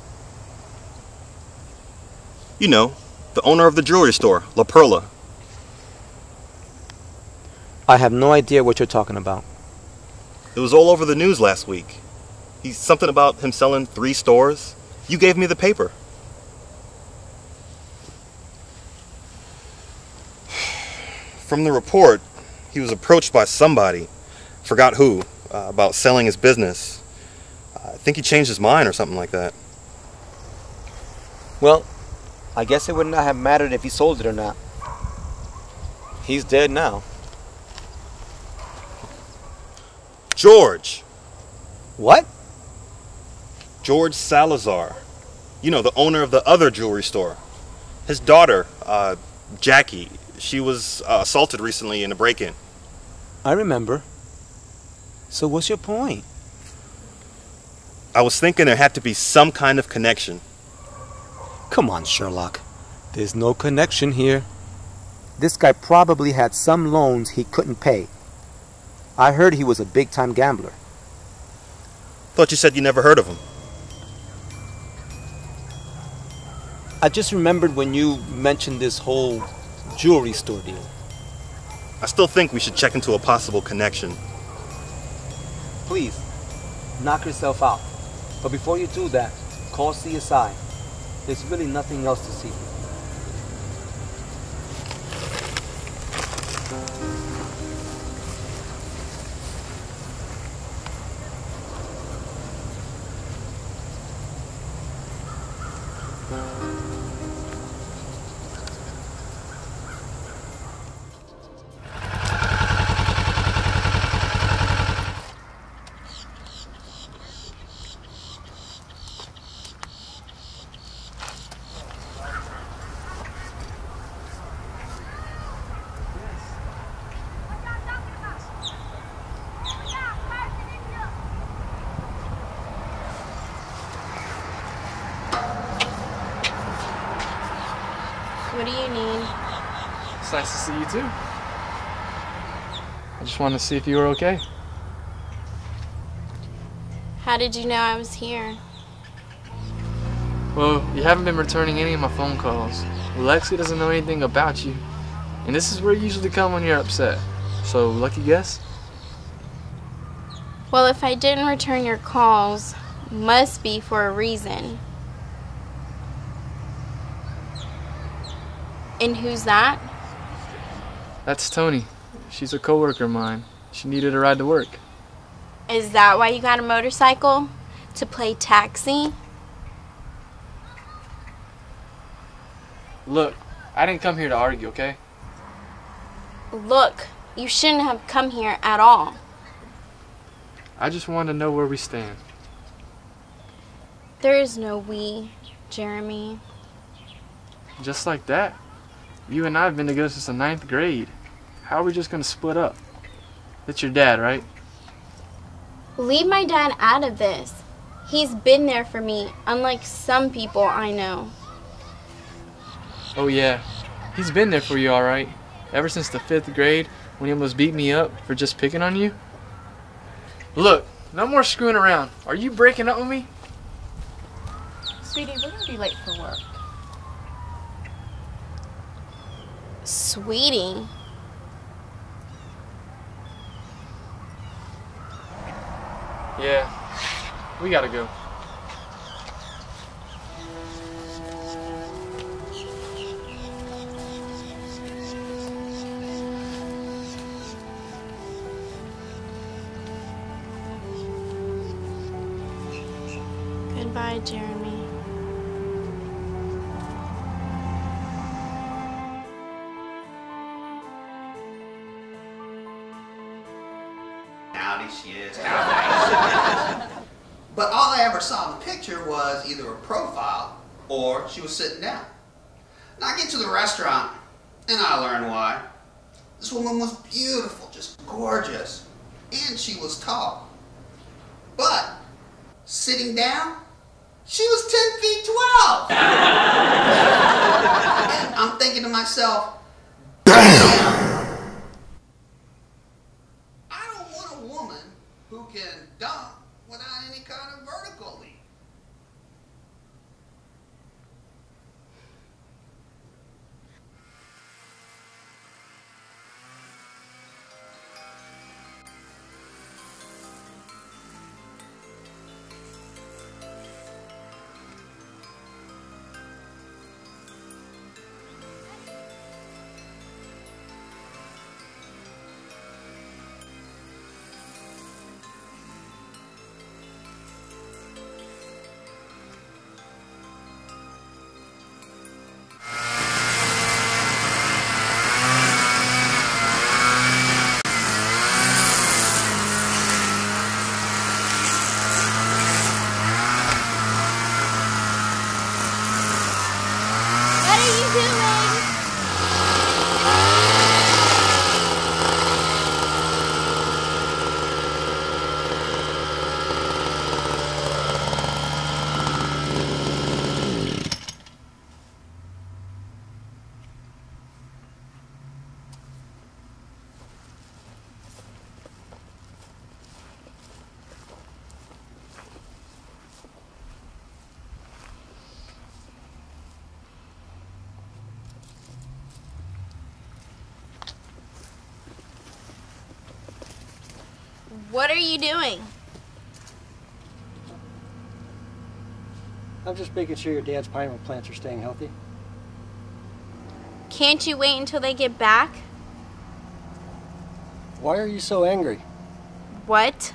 S13: You know, the owner of the jewelry store, La Perla.
S16: I have no idea what you're talking about.
S13: It was all over the news last week. He's something about him selling 3 stores. You gave me the paper. From the report, he was approached by somebody, forgot who, about selling his business. think he changed his mind or something like that.
S16: Well, I guess it would not have mattered if he sold it or not. He's dead now.
S13: George!
S16: What?
S13: George Salazar. You know, the owner of the other jewelry store. His daughter, Jackie, she was assaulted recently in a break-in.
S16: I remember. So what's your point?
S13: I was thinking there had to be some kind of connection.
S16: Come on, Sherlock. There's no connection here. This guy probably had some loans he couldn't pay. I heard he was a big-time gambler.
S13: Thought you said you never heard of him.
S16: I just remembered when you mentioned this whole jewelry store deal.
S13: I still think we should check into a possible connection.
S16: Please, knock yourself out. But before you do that, call CSI. There's really nothing else to see.
S2: What do you need?
S14: It's nice to see you too. I just wanted to see if you were okay.
S2: How did you know I was here?
S14: Well, you haven't been returning any of my phone calls. Lexi doesn't know anything about you. And this is where you usually come when you're upset. So, lucky guess?
S2: Well, if I didn't return your calls, must be for a reason. And who's that?
S14: That's Tony. She's a coworker of mine. She needed a ride to work.
S2: Is that why you got a motorcycle? To play taxi?
S14: Look, I didn't come here to argue, okay?
S2: Look, you shouldn't have come here at all.
S14: I just wanted to know where we stand.
S2: There is no we, Jeremy.
S14: Just like that? You and I have been together since the 9th grade. How are we just gonna split up? That's your dad, right?
S2: Leave my dad out of this. He's been there for me, unlike some people I know.
S14: Oh yeah, he's been there for you, alright. Ever since the 5th grade, when he almost beat me up for just picking on you. Look, no more screwing around. Are you breaking up with me?
S17: Sweetie, we're gonna be late for work.
S2: Sweetie.
S14: Yeah, we gotta go.
S2: Goodbye, Jeremy.
S18: Howdy she is. Howdy. But all I ever saw in the picture was either a profile or she was sitting down. And I get to the restaurant and I learn why. This woman was beautiful, just gorgeous. And she was tall. But sitting down, she was 10 feet 12. And I'm thinking to myself, who can dump without any kind of vertical leap.
S2: What are you doing?
S10: I'm just making sure your dad's pineapple plants are staying healthy.
S2: Can't you wait until they get back?
S10: Why are you so angry?
S2: What?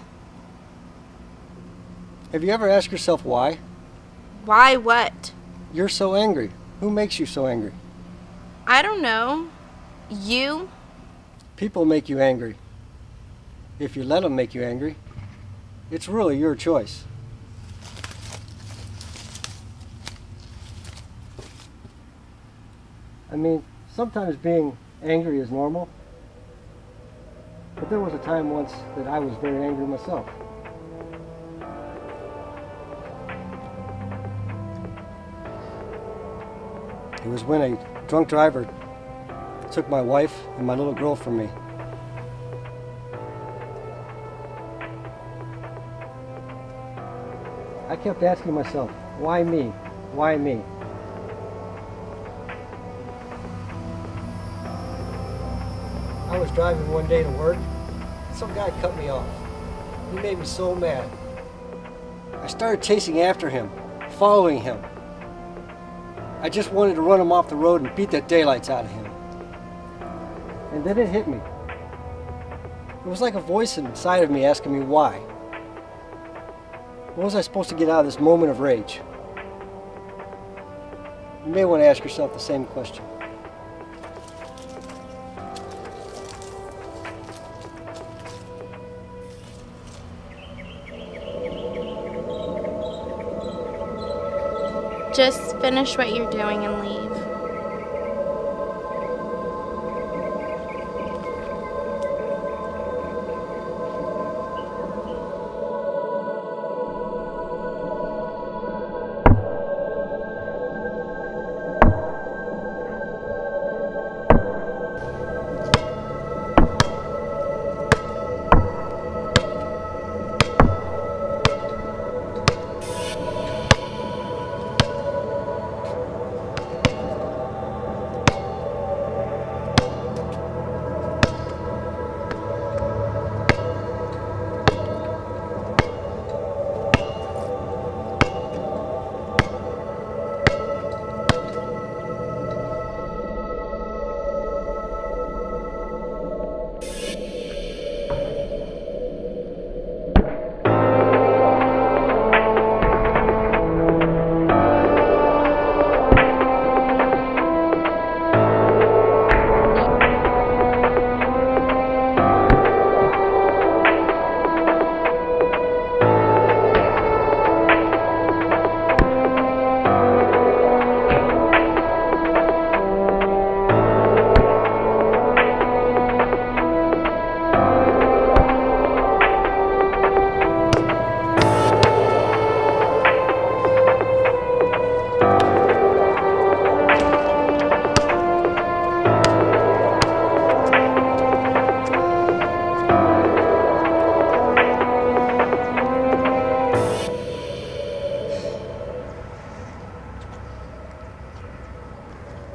S10: Have you ever asked yourself why?
S2: Why what?
S10: You're so angry. Who makes you so angry?
S2: I don't know. You?
S10: People make you angry. If you let them make you angry, it's really your choice. I mean, sometimes being angry is normal. But there was a time once that I was very angry myself. It was when a drunk driver took my wife and my little girl from me. I kept asking myself, why me? Why me? I was driving one day to work, and some guy cut me off. He made me so mad. I started chasing after him, following him. I just wanted to run him off the road and beat the daylights out of him. And then it hit me. It was like a voice inside of me asking me why. What was I supposed to get out of this moment of rage? You may want to ask yourself the same question.
S2: Just finish what you're doing and leave.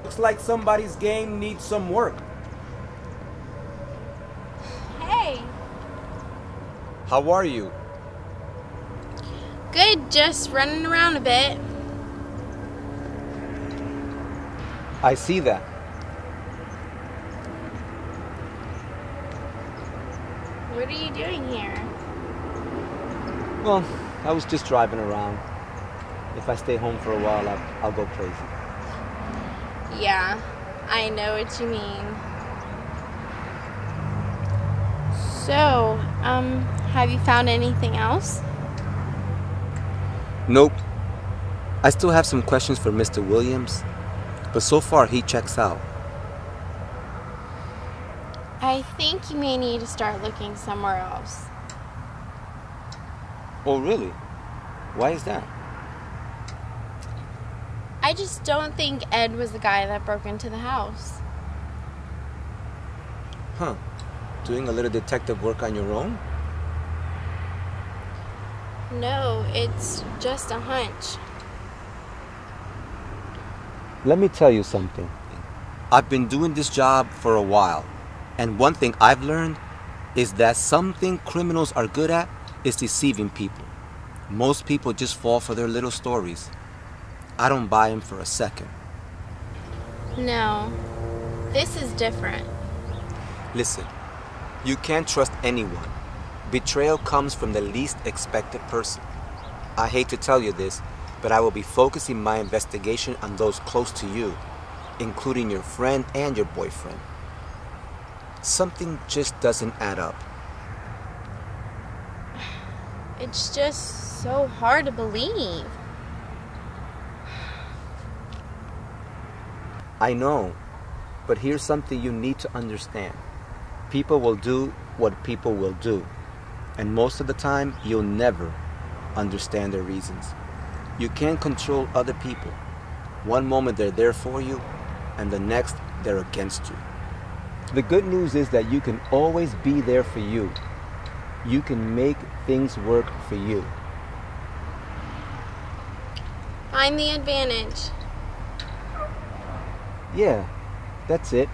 S16: Looks like somebody's game needs some work.
S2: Hey.
S16: How are you?
S2: Good, just running around a bit.
S16: I see that.
S2: What are you doing here?
S16: Well, I was just driving around. If I stay home for a while, I'll go crazy.
S2: Yeah, I know what you mean. So, have you found anything else?
S16: Nope. I still have some questions for Mr. Williams, but so far he checks out.
S2: I think you may need to start looking somewhere else.
S16: Oh, really? Why is that?
S2: I just don't think Ed was the guy that broke into the house.
S16: Huh. Doing a little detective work on your own?
S2: No, it's just a hunch.
S16: Let me tell you something. I've been doing this job for a while, and one thing I've learned, is that something criminals are good at is deceiving people. Most people just fall for their little stories. I don't buy them for a second.
S2: No, this is different.
S16: Listen, you can't trust anyone. Betrayal comes from the least expected person. I hate to tell you this, but I will be focusing my investigation on those close to you, including your friend and your boyfriend. Something just doesn't add up.
S2: It's just so hard to believe.
S16: I know, but here's something you need to understand. People will do what people will do, and most of the time, you'll never understand their reasons. You can't control other people. One moment they're there for you, and the next they're against you. The good news is that you can always be there for you. You can make things work for you.
S2: Find the advantage.
S16: Yeah, that's it.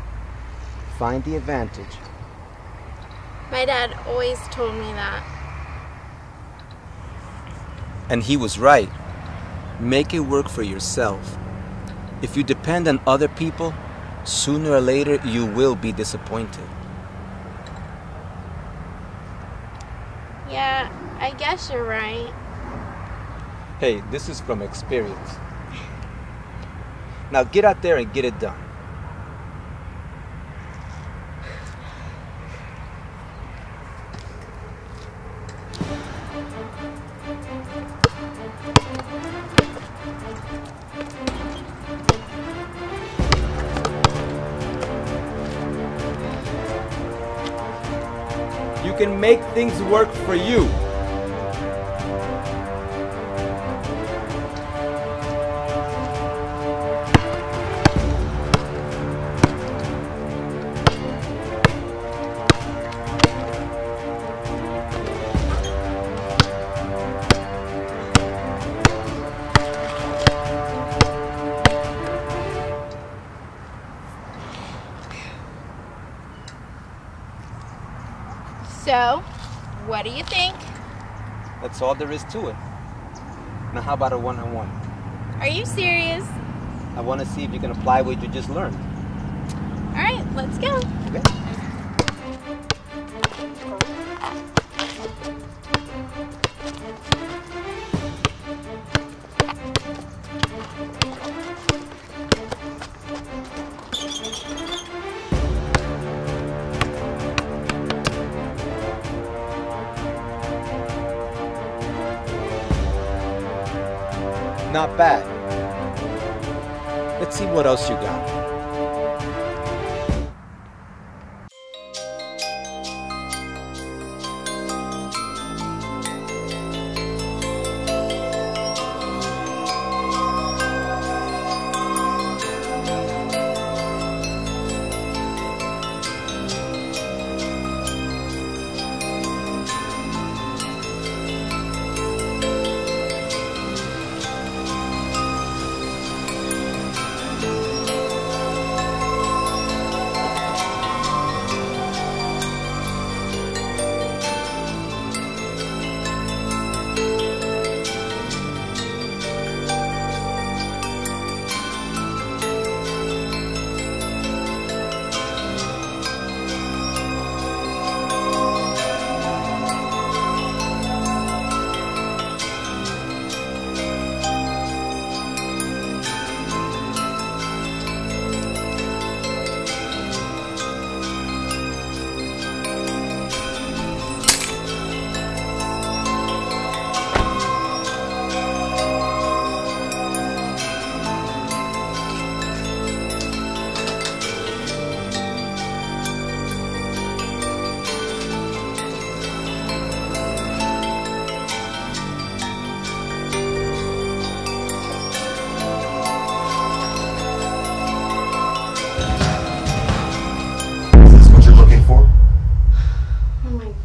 S16: Find the advantage.
S2: My dad always told me that.
S16: And he was right. Make it work for yourself. If you depend on other people, sooner or later you will be disappointed.
S2: Yeah, I guess you're right.
S16: Hey, this is from experience. Now get out there and get it done. You can make things work for you.
S2: So, what do you think?
S16: That's all there is to it. Now how about a one-on-one?
S2: Are you serious?
S16: I want to see if you can apply what you just learned.
S2: All right, let's go.
S16: Okay. Not bad. Let's see what else you got.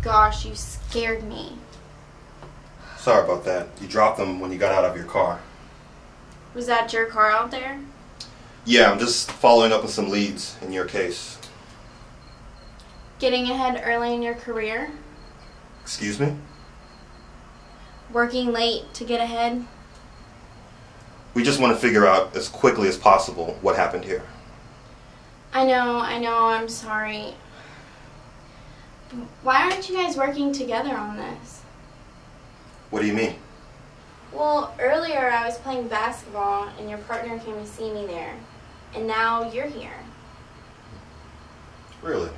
S2: Gosh, you scared me.
S13: Sorry about that. You dropped them when you got out of your car.
S2: Was that your car out there?
S13: Yeah, I'm just following up with some leads in your case.
S2: Getting ahead early in your career?
S13: Excuse me?
S2: Working late to get ahead?
S13: We just want to figure out as quickly as possible what happened here.
S2: I know, I'm sorry. Why aren't you guys working together on this?
S13: What do you mean?
S2: Well, earlier I was playing basketball and your partner came to see me there. And now you're here.
S13: Really?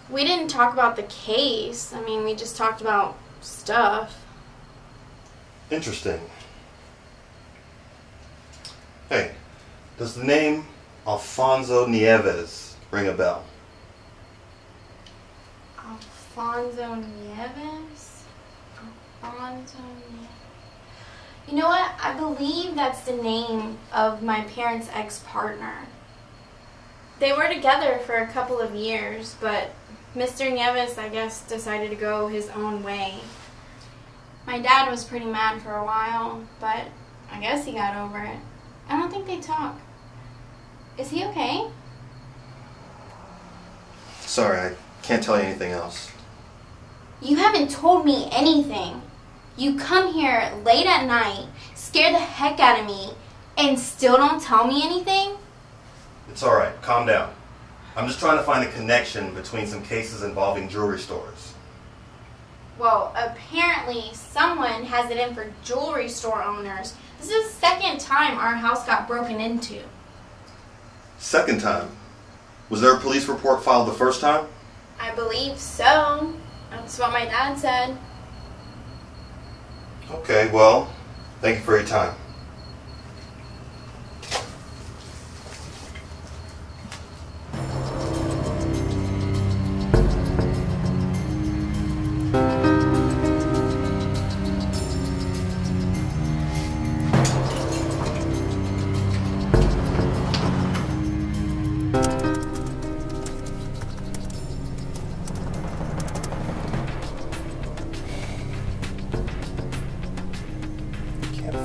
S2: We didn't talk about the case. I mean, we just talked about stuff.
S13: Interesting. Hey, does the name Alfonso Nieves ring a bell?
S2: Alfonso Nieves? Alfonso Nieves. You know what? I believe that's the name of my parents' ex-partner. They were together for a couple of years, but Mr. Nieves, I guess, decided to go his own way. My dad was pretty mad for a while, but I guess he got over it. I don't think they talk. Is he okay?
S13: Sorry, I can't tell you anything else.
S2: You haven't told me anything. You come here late at night, scare the heck out of me, and still don't tell me anything?
S13: It's alright, calm down. I'm just trying to find a connection between some cases involving jewelry stores.
S2: Well, apparently someone has it in for jewelry store owners. This is the second time our house got broken into.
S13: Second time? Was there a police report filed the first time?
S2: I believe so. That's what my dad said.
S13: Okay, well, thank you for your time.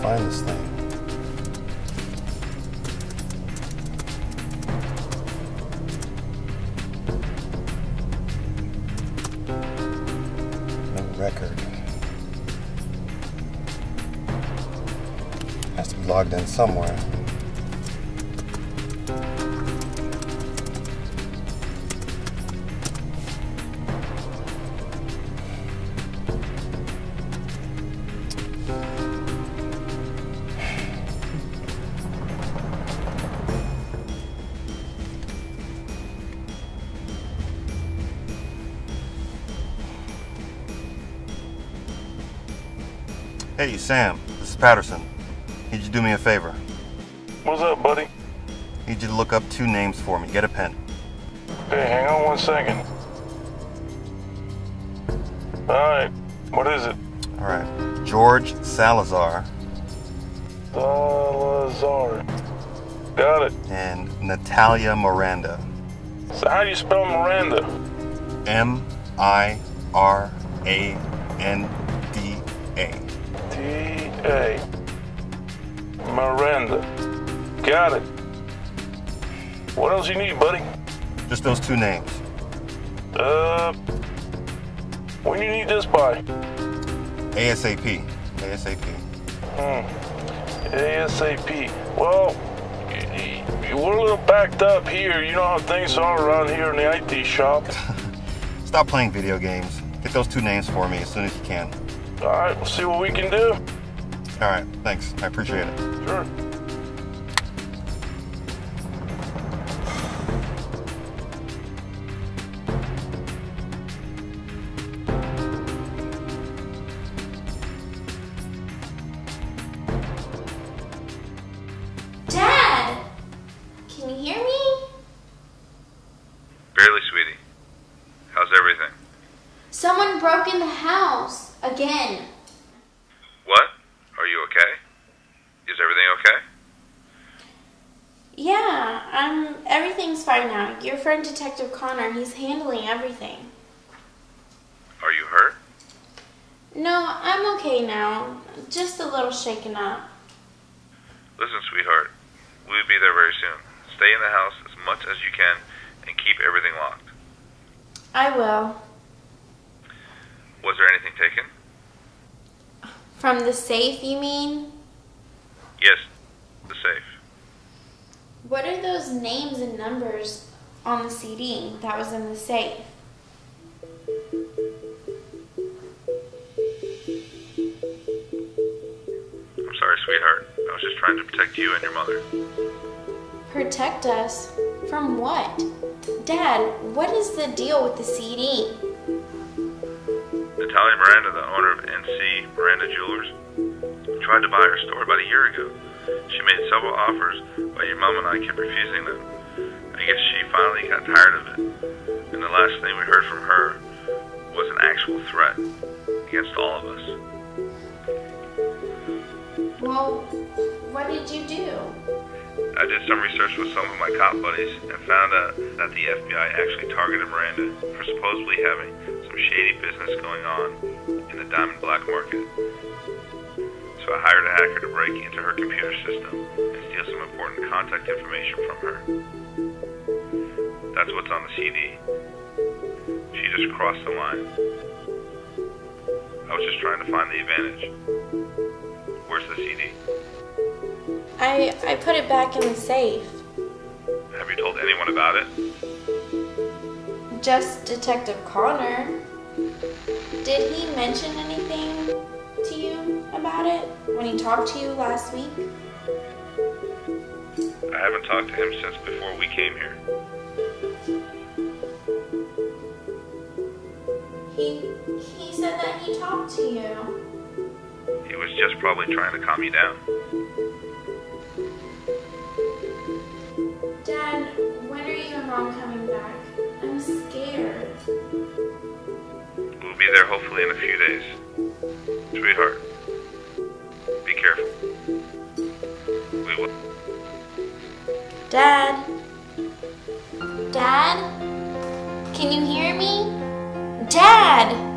S13: Find this thing. No record. Has to be logged in somewhere. Hey, Sam, this is Patterson. Need you to do me a favor.
S19: What's up, buddy?
S13: Need you to look up two names for me. Get a pen.
S19: Hey, hang on 1 second. Alright, what is it?
S13: Alright, George Salazar.
S19: Salazar. Got it.
S13: And Natalia Miranda.
S19: So how do you spell Miranda?
S13: M-I-R-A-N-D-A.
S19: T-A. Miranda. Got it. What else you need, buddy?
S13: Just those two names.
S19: When you need this by?
S13: ASAP. ASAP.
S19: ASAP. Well, we're a little backed up here. You know how things are around here in the IT shop.
S13: Stop playing video games. Get those two names for me as soon as you can.
S19: Alright, we'll see what we can do.
S13: Alright, thanks. I appreciate it.
S19: Sure.
S2: Dad! Can you hear me?
S20: Barely, sweetie. How's everything?
S2: Someone broke in the house. Again.
S20: What? Are you okay? Is everything okay?
S2: Yeah, everything's fine now. Your friend Detective Connor, he's handling everything.
S20: Are you hurt?
S2: No, I'm okay now. Just a little shaken up.
S20: Listen, sweetheart. We'll be there very soon. Stay in the house as much as you can and keep everything locked.
S2: I will.
S20: Was there anything taken?
S2: From the safe, you mean?
S20: Yes, the safe.
S2: What are those names and numbers on the CD that was in the safe?
S20: I'm sorry, sweetheart. I was just trying to protect you and your mother.
S2: Protect us? From what? Dad, what is the deal with the CD?
S20: Natalia Miranda, the owner of NC Miranda Jewelers, tried to buy our store about a year ago. She made several offers, but your mom and I kept refusing them. I guess she finally got tired of it. And the last thing we heard from her was an actual threat against all of us.
S2: Well, what did you do?
S20: I did some research with some of my cop buddies and found out that the FBI actually targeted Miranda for supposedly having some shady business going on in the diamond black market. So I hired a hacker to break into her computer system and steal some important contact information from her. That's what's on the CD. She just crossed the line. I was just trying to find the advantage. Where's the CD?
S2: I put it back in the safe.
S20: Have you told anyone about it?
S2: Just Detective Connor. Did he mention anything to you about it when he talked to you last week?
S20: I haven't talked to him since before we came here.
S2: He said that he talked to you.
S20: He was just probably trying to calm you down.
S2: Dad, when are you and Mom coming back? I'm scared.
S20: We'll be there hopefully in a few days. Sweetheart, be careful. We will.
S2: Dad? Dad? Can you hear me? Dad!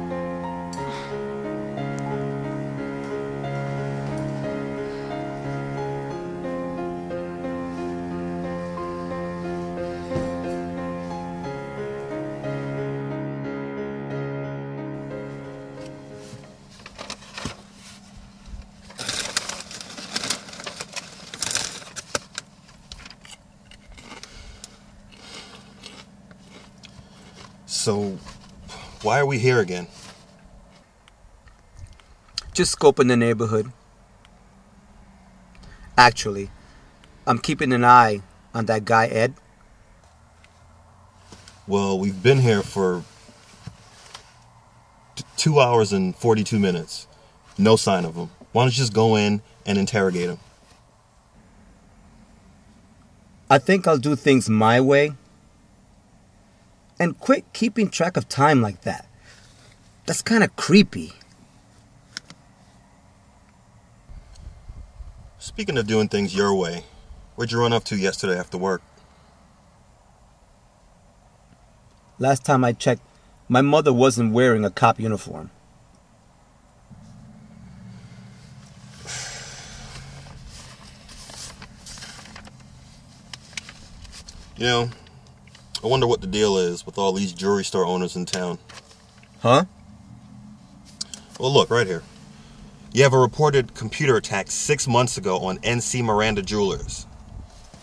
S13: So, why are we here again?
S16: Just scoping the neighborhood. Actually, I'm keeping an eye on that guy, Ed.
S13: Well, we've been here for 2 hours and 42 minutes. No sign of him. Why don't you just go in and interrogate him?
S16: I think I'll do things my way. And quit keeping track of time like that. That's kind of creepy.
S13: Speaking of doing things your way, where'd you run up to yesterday after work?
S16: Last time I checked, my mother wasn't wearing a cop uniform.
S13: You know, I wonder what the deal is with all these jewelry store owners in town.
S16: Huh?
S13: Well, look, right here. You have a reported computer attack 6 months ago on NC Miranda Jewelers.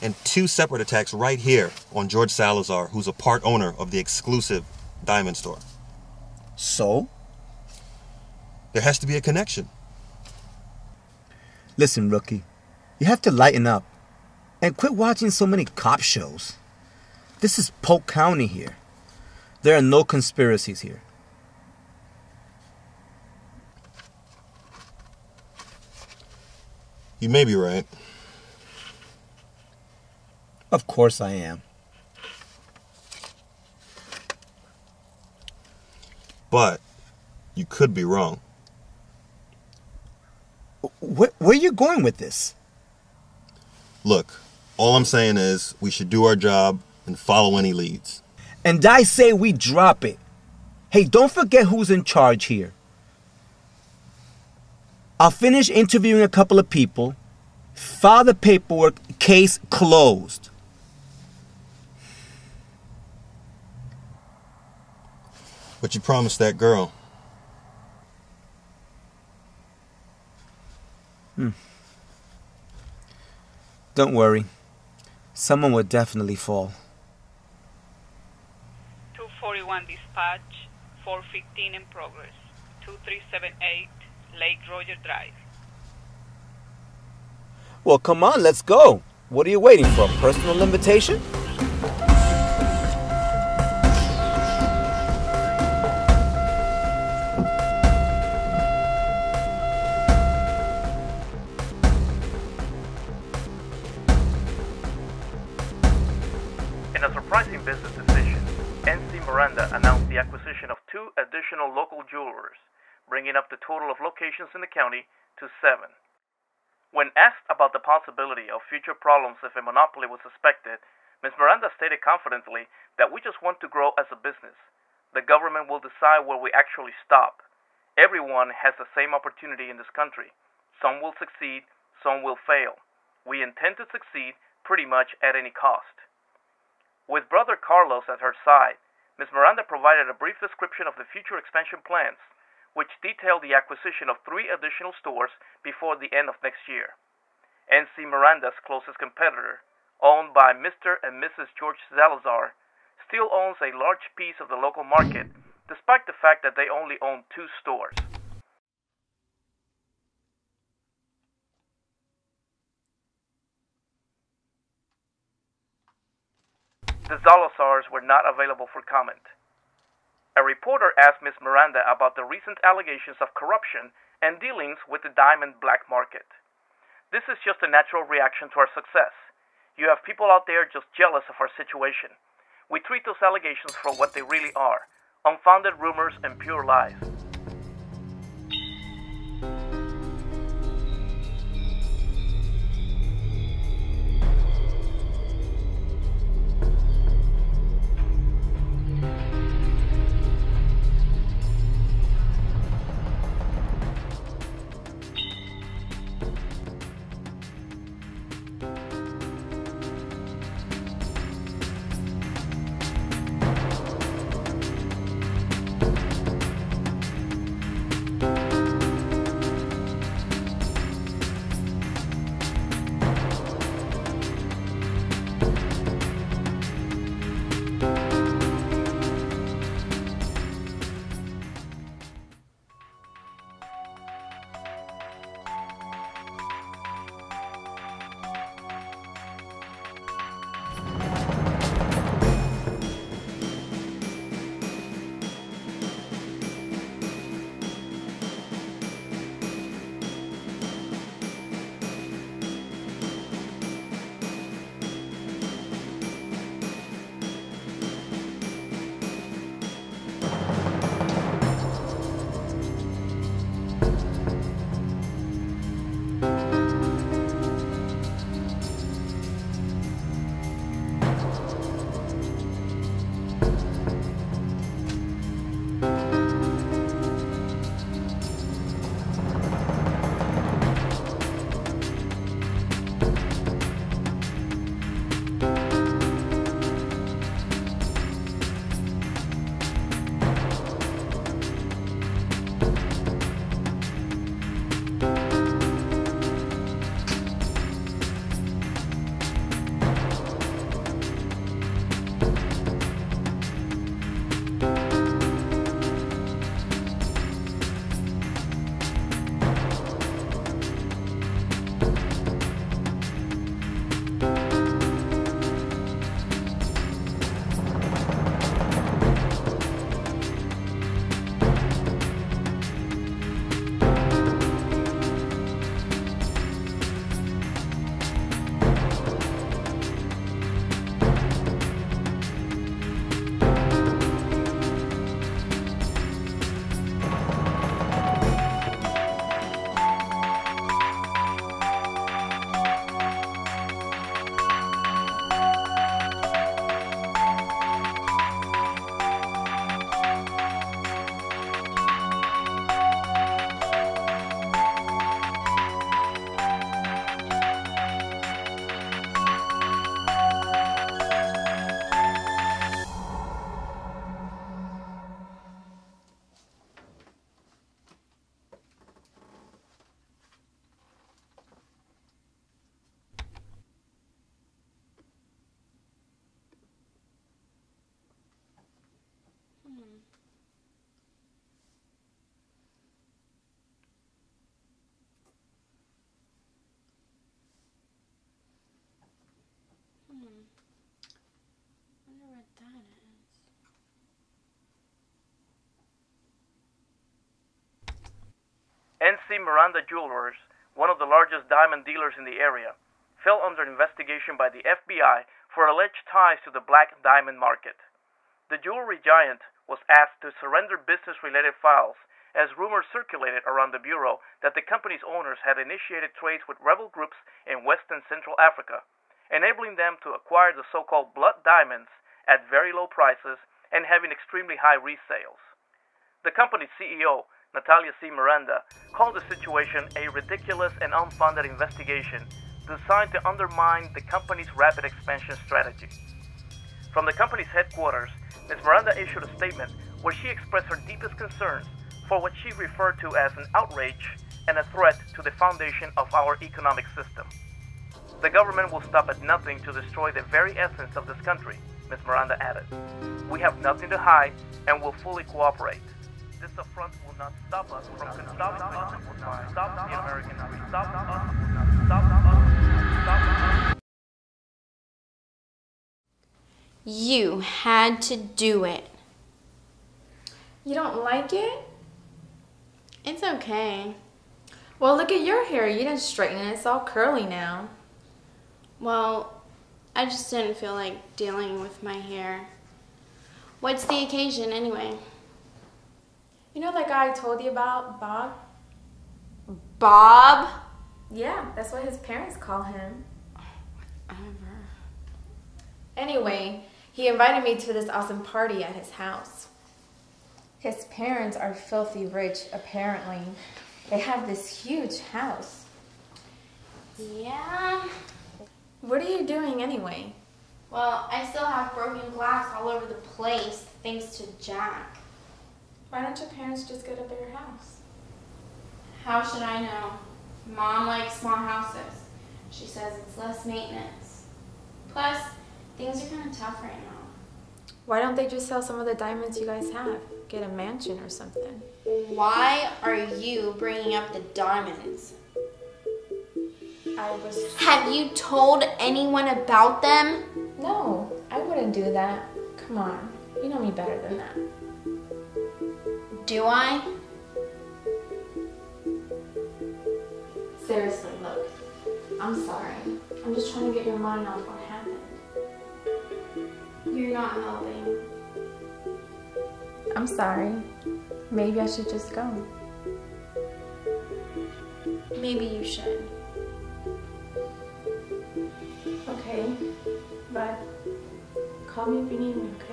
S13: And 2 separate attacks right here on George Salazar, who's a part owner of the exclusive diamond store.
S16: So?
S13: There has to be a connection.
S16: Listen, rookie. You have to lighten up. And quit watching so many cop shows. This is Polk County here. There are no conspiracies here.
S13: You may be right.
S16: Of course I am.
S13: But you could be wrong.
S16: Where are you going with this?
S13: Look, all I'm saying is we should do our job and follow any leads.
S16: And I say we drop it. Hey, don't forget who's in charge here. I'll finish interviewing a couple of people, file the paperwork, case closed.
S13: But you promised that girl.
S16: Don't worry. Someone will definitely fall.
S21: 241 dispatch, 415 in progress, 2378 Lake Roger Drive.
S16: Well, come on, let's go. What are you waiting for? Personal invitation?
S22: In a surprising business decision, NC Miranda announced the acquisition of 2 additional local jewelers, bringing up the total of locations in the county to 7. When asked about the possibility of future problems if a monopoly was suspected, Ms. Miranda stated confidently that we just want to grow as a business. The government will decide where we actually stop. Everyone has the same opportunity in this country. Some will succeed, some will fail. We intend to succeed pretty much at any cost. With brother Carlos at her side, Ms. Miranda provided a brief description of the future expansion plans, which detailed the acquisition of 3 additional stores before the end of next year. NC Miranda's closest competitor, owned by Mr. and Mrs. George Salazar, still owns a large piece of the local market, despite the fact that they only own 2 stores. The Salazars were not available for comment. A reporter asked Ms. Miranda about the recent allegations of corruption and dealings with the diamond black market. This is just a natural reaction to our success. You have people out there just jealous of our situation. We treat those allegations for what they really are, unfounded rumors and pure lies. NC Miranda Jewelers, one of the largest diamond dealers in the area, fell under investigation by the FBI for alleged ties to the black diamond market. The jewelry giant was asked to surrender business-related files as rumors circulated around the bureau that the company's owners had initiated trades with rebel groups in West and Central Africa, enabling them to acquire the so-called blood diamonds at very low prices and having extremely high resales. The company's CEO, Natalia C. Miranda, called the situation a ridiculous and unfounded investigation designed to undermine the company's rapid expansion strategy. From the company's headquarters, Ms. Miranda issued a statement where she expressed her deepest concerns for what she referred to as an outrage and a threat to the foundation of our economic system. The government will stop at nothing to destroy the very essence of this country, Ms. Miranda added. We have nothing to hide and will fully cooperate. This affront will not stop us from stop the American dream. Stop us.
S2: You had to do it.
S7: You don't like it?
S2: It's okay.
S7: Well, look at your hair. You didn't straighten it. It's all curly now.
S2: Well, I just didn't feel like dealing with my hair. What's the occasion anyway?
S7: You know that guy I told you about, Bob?
S2: Bob?
S7: Yeah, that's what his parents call him.
S2: Whatever.
S7: Anyway, he invited me to this awesome party at his house. His parents are filthy rich, apparently. They have this huge house.
S2: Yeah.
S7: What are you doing anyway?
S2: Well, I still have broken glass all over the place, thanks to Jack.
S7: Why don't your parents just get a bigger house?
S2: How should I know? Mom likes small houses. She says it's less maintenance. Plus, things are kind of tough right now.
S7: Why don't they just sell some of the diamonds you guys have? Get a mansion or something.
S2: Why are you bringing up the diamonds?
S7: Have
S2: you told anyone about them?
S7: No, I wouldn't do that. Come on, you know me better than that.
S2: Do I?
S7: Seriously, look, I'm sorry. I'm just trying to get your mind off what happened.
S2: You're not helping.
S7: I'm sorry. Maybe I should just go.
S2: Maybe you should.
S7: Okay, but call me if you need me, okay?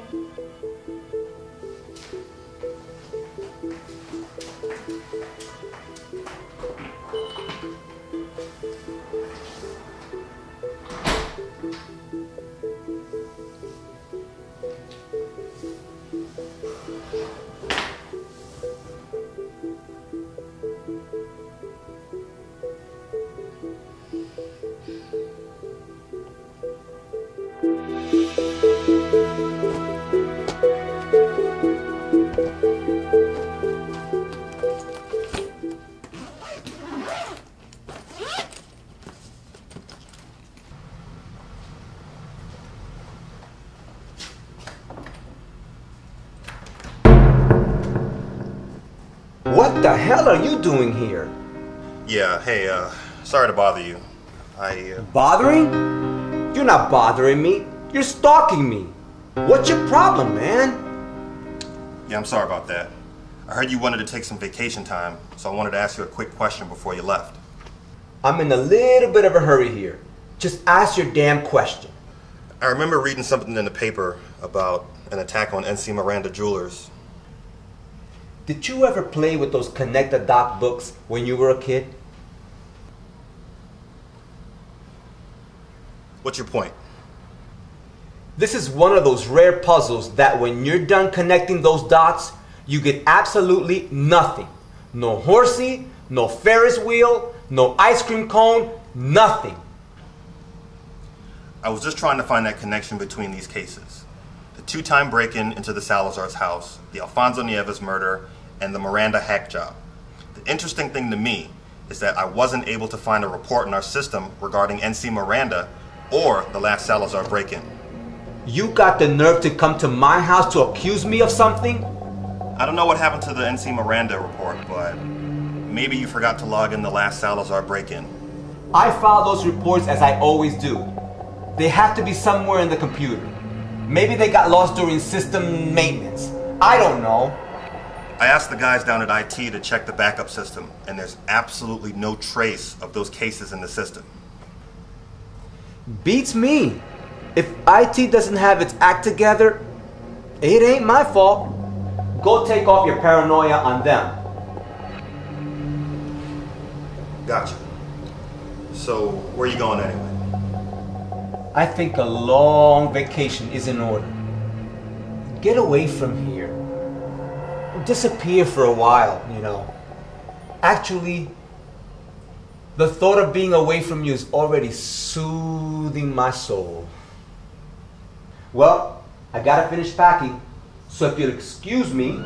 S12: What the hell are you doing here?
S13: Yeah, hey, sorry to bother you.
S12: Bothering? You're not bothering me. You're stalking me. What's your problem, man?
S13: Yeah, I'm sorry about that. I heard you wanted to take some vacation time, so I wanted to ask you a quick question before you left.
S12: I'm in a little bit of a hurry here. Just ask your damn question.
S13: I remember reading something in the paper about an attack on NC Miranda Jewelers.
S12: Did you ever play with those connect-the-dot books when you were a kid?
S13: What's your point?
S12: This is one of those rare puzzles that when you're done connecting those dots, you get absolutely nothing. No horsey, no Ferris wheel, no ice cream cone, nothing.
S13: I was just trying to find that connection between these cases. The two-time break-in into the Salazar's house, the Alfonso Nieves murder, and the Miranda hack job. The interesting thing to me is that I wasn't able to find a report in our system regarding NC Miranda or the last Salazar break-in.
S12: You got the nerve to come to my house to accuse me of something?
S13: I don't know what happened to the NC Miranda report, but maybe you forgot to log in the last Salazar break-in.
S12: I file those reports as I always do. They have to be somewhere in the computer. Maybe they got lost during system maintenance. I don't know.
S13: I asked the guys down at IT to check the backup system, and there's absolutely no trace of those cases in the system.
S12: Beats me. If IT doesn't have its act together, it ain't my fault. Go take off your paranoia on them.
S13: Gotcha. So, where are you going anyway?
S12: I think a long vacation is in order. Get away from here. Disappear for a while, you know. Actually, the thought of being away from you is already soothing my soul. Well, I gotta finish packing, so if you'll excuse me.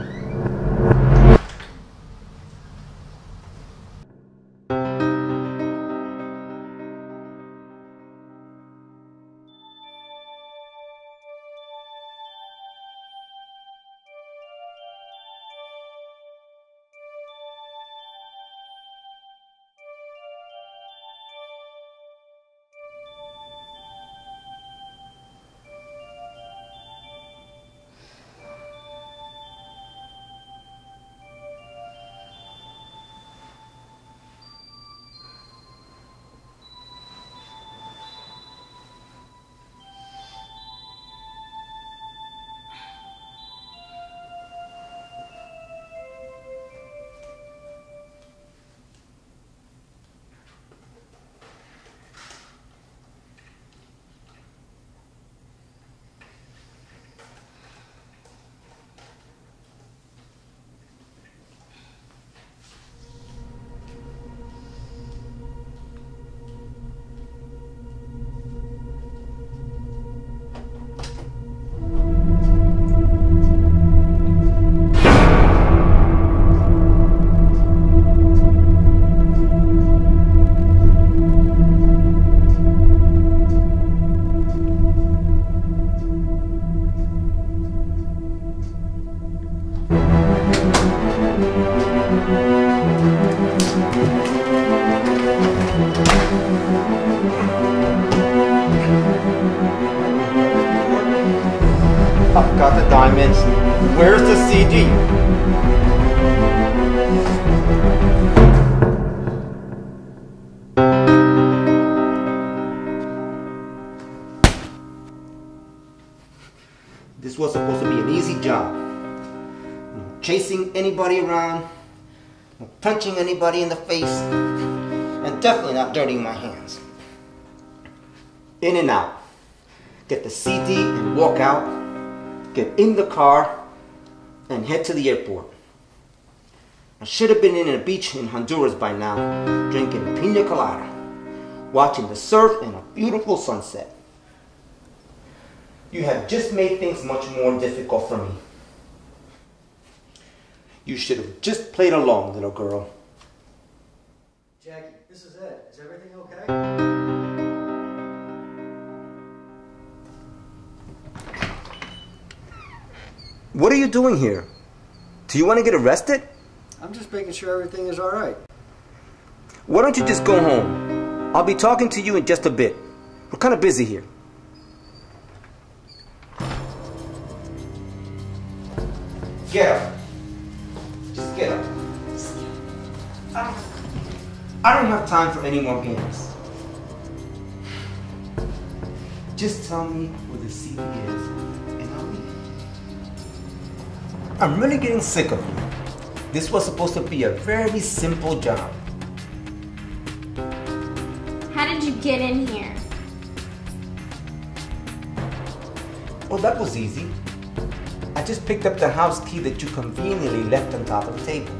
S12: I've got the diamonds. Where's the CD? This was supposed to be an easy job. Chasing anybody around, punching anybody in the face, and definitely not dirtying my hands. In and out. Get the CD and walk out. Get in the car and head to the airport. I should have been in a beach in Honduras by now, drinking pina colada, watching the surf and a beautiful sunset. You have just made things much more difficult for me. You should have just played along, little girl.
S10: Jackie, this is Ed. Is everything okay?
S12: What are you doing here? Do you want to get arrested?
S10: I'm just making sure everything is all right.
S12: Why don't you just go home? I'll be talking to you in just a bit. We're kind of busy here. Get up. Just get up. I don't have time for any more games. Just tell me where the CD is and I'll leave. I'm really getting sick of you. This was supposed to be a very simple job.
S2: How did you get in here?
S12: Well, that was easy. I just picked up the house key that you conveniently left on top of the table.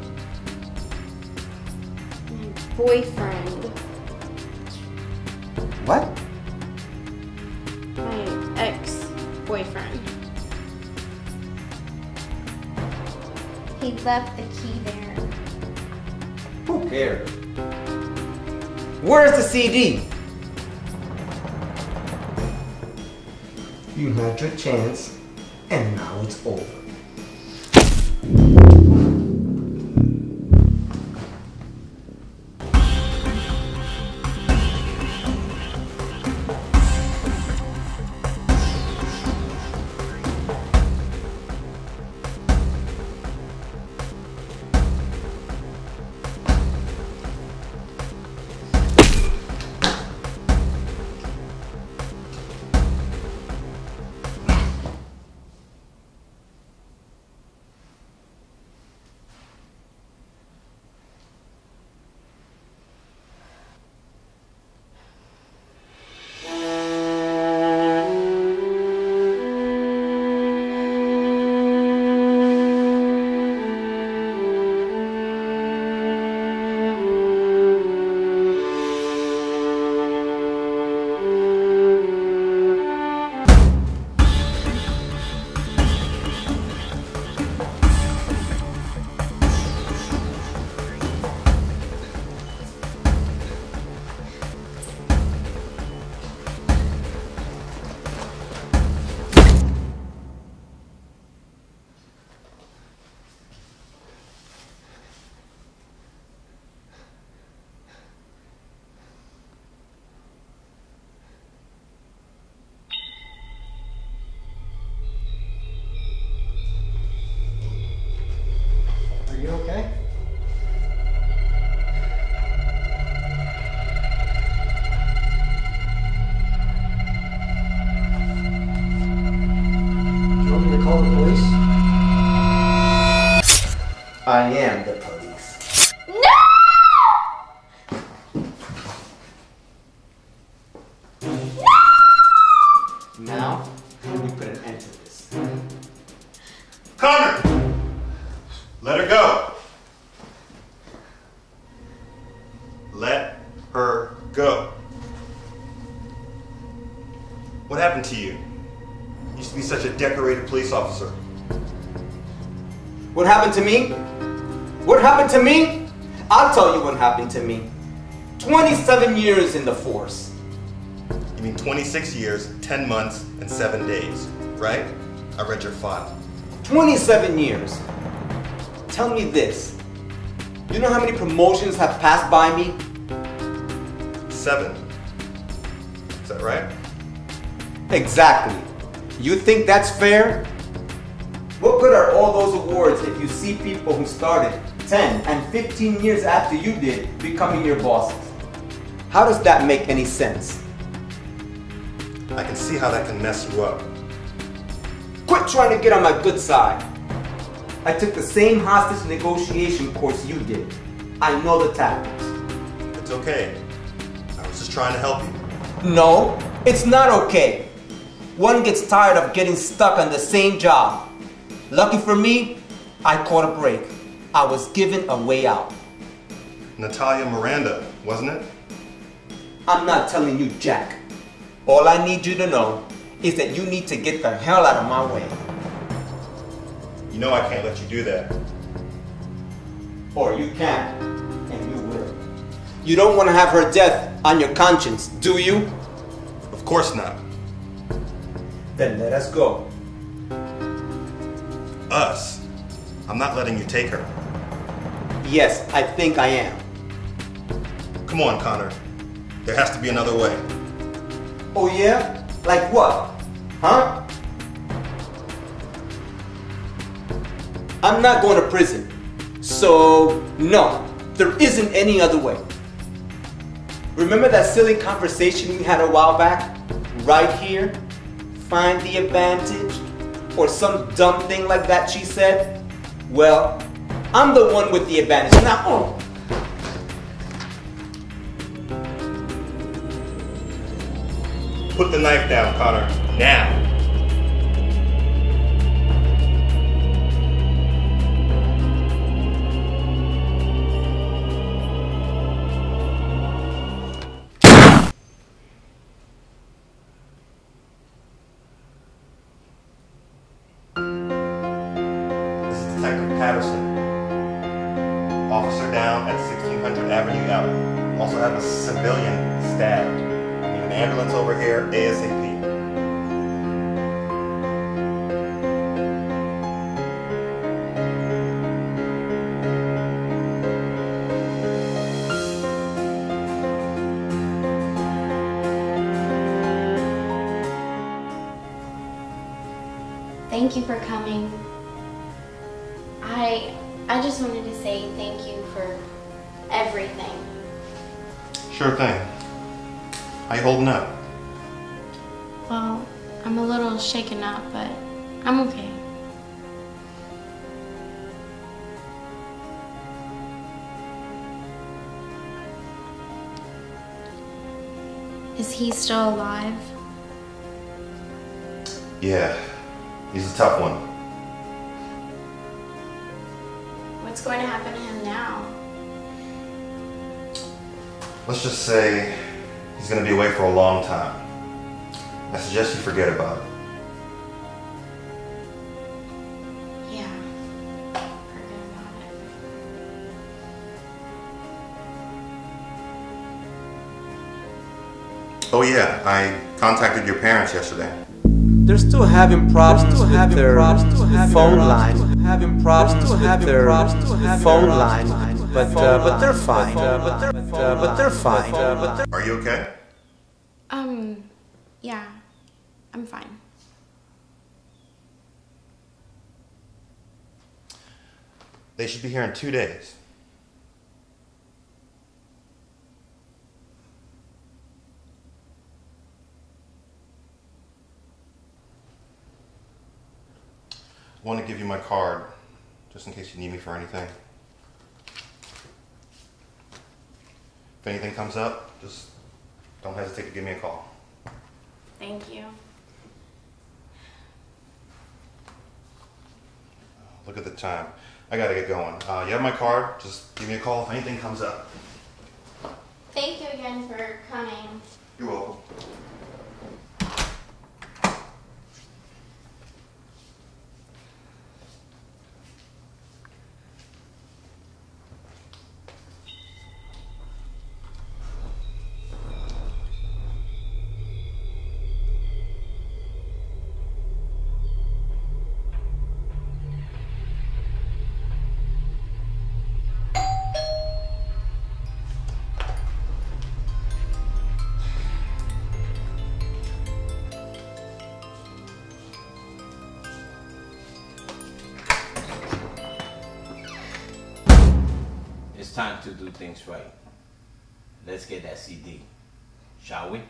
S2: My boyfriend.
S12: What?
S2: My ex-boyfriend. He left the key there.
S12: Who cares? Where's the CD? You had your chance, and now it's over.
S13: Go. What happened to you? You used to be such a decorated police officer.
S12: What happened to me? What happened to me? I'll tell you what happened to me. 27 years in the force.
S13: You mean 26 years, 10 months, and 7 days, right? I read your file.
S12: 27 years. Tell me this. You know how many promotions have passed by me?
S13: 7. Is that right?
S12: Exactly. You think that's fair? What good are all those awards if you see people who started 10 and 15 years after you did becoming your bosses? How does that make any sense?
S13: I can see how that can mess you up.
S12: Quit trying to get on my good side. I took the same hostage negotiation course you did. I know the tactics.
S13: It's okay. I was just trying to help you.
S12: No, it's not okay. One gets tired of getting stuck on the same job. Lucky for me, I caught a break. I was given a way out.
S13: Natalia Miranda, wasn't it?
S12: I'm not telling you jack. All I need you to know is that you need to get the hell out of my way.
S13: You know I can't let you do that.
S12: Or you can, and you will. You don't want to have her death on your conscience, do you?
S13: Of course not.
S12: Then let us go.
S13: Us? I'm not letting you take her.
S12: Yes, I think I am.
S13: Come on, Connor. There has to be another way.
S12: Oh yeah? Like what? Huh? I'm not going to prison. So, no, there isn't any other way. Remember that silly conversation we had a while back? Right here? Find the advantage? Or some dumb thing like that she said? Well, I'm the one with the advantage. Now, oh.
S13: Put the knife down, Connor. Now. Patterson. Officer down at 1600 Avenue L. Also have a civilian stabbed. Need an ambulance over here ASAP.
S7: Thank you for coming. I just wanted to say thank you for everything.
S13: Sure thing. How you holding up?
S7: Well, I'm a little shaken up, but I'm okay. Is he still alive?
S13: Yeah, he's a tough one.
S7: What's going to happen to him now?
S13: Let's just say he's going to be away for a long time. I suggest you forget about it.
S7: Yeah, forget about it.
S13: Oh yeah, I contacted your parents yesterday.
S12: They're still having problems with their phone line. But they're fine. But they're fine.
S13: Are you okay?
S7: Yeah, I'm fine.
S13: They should be here in 2 days. I want to give you my card, just in case you need me for anything. If anything comes up, just don't hesitate to give me a call.
S7: Thank you.
S13: Look at the time. I gotta get going. You have my card, just give me a call if anything comes up.
S2: Thank you again for coming.
S13: You're welcome.
S6: It's time to do things right. Let's get that CD, shall we?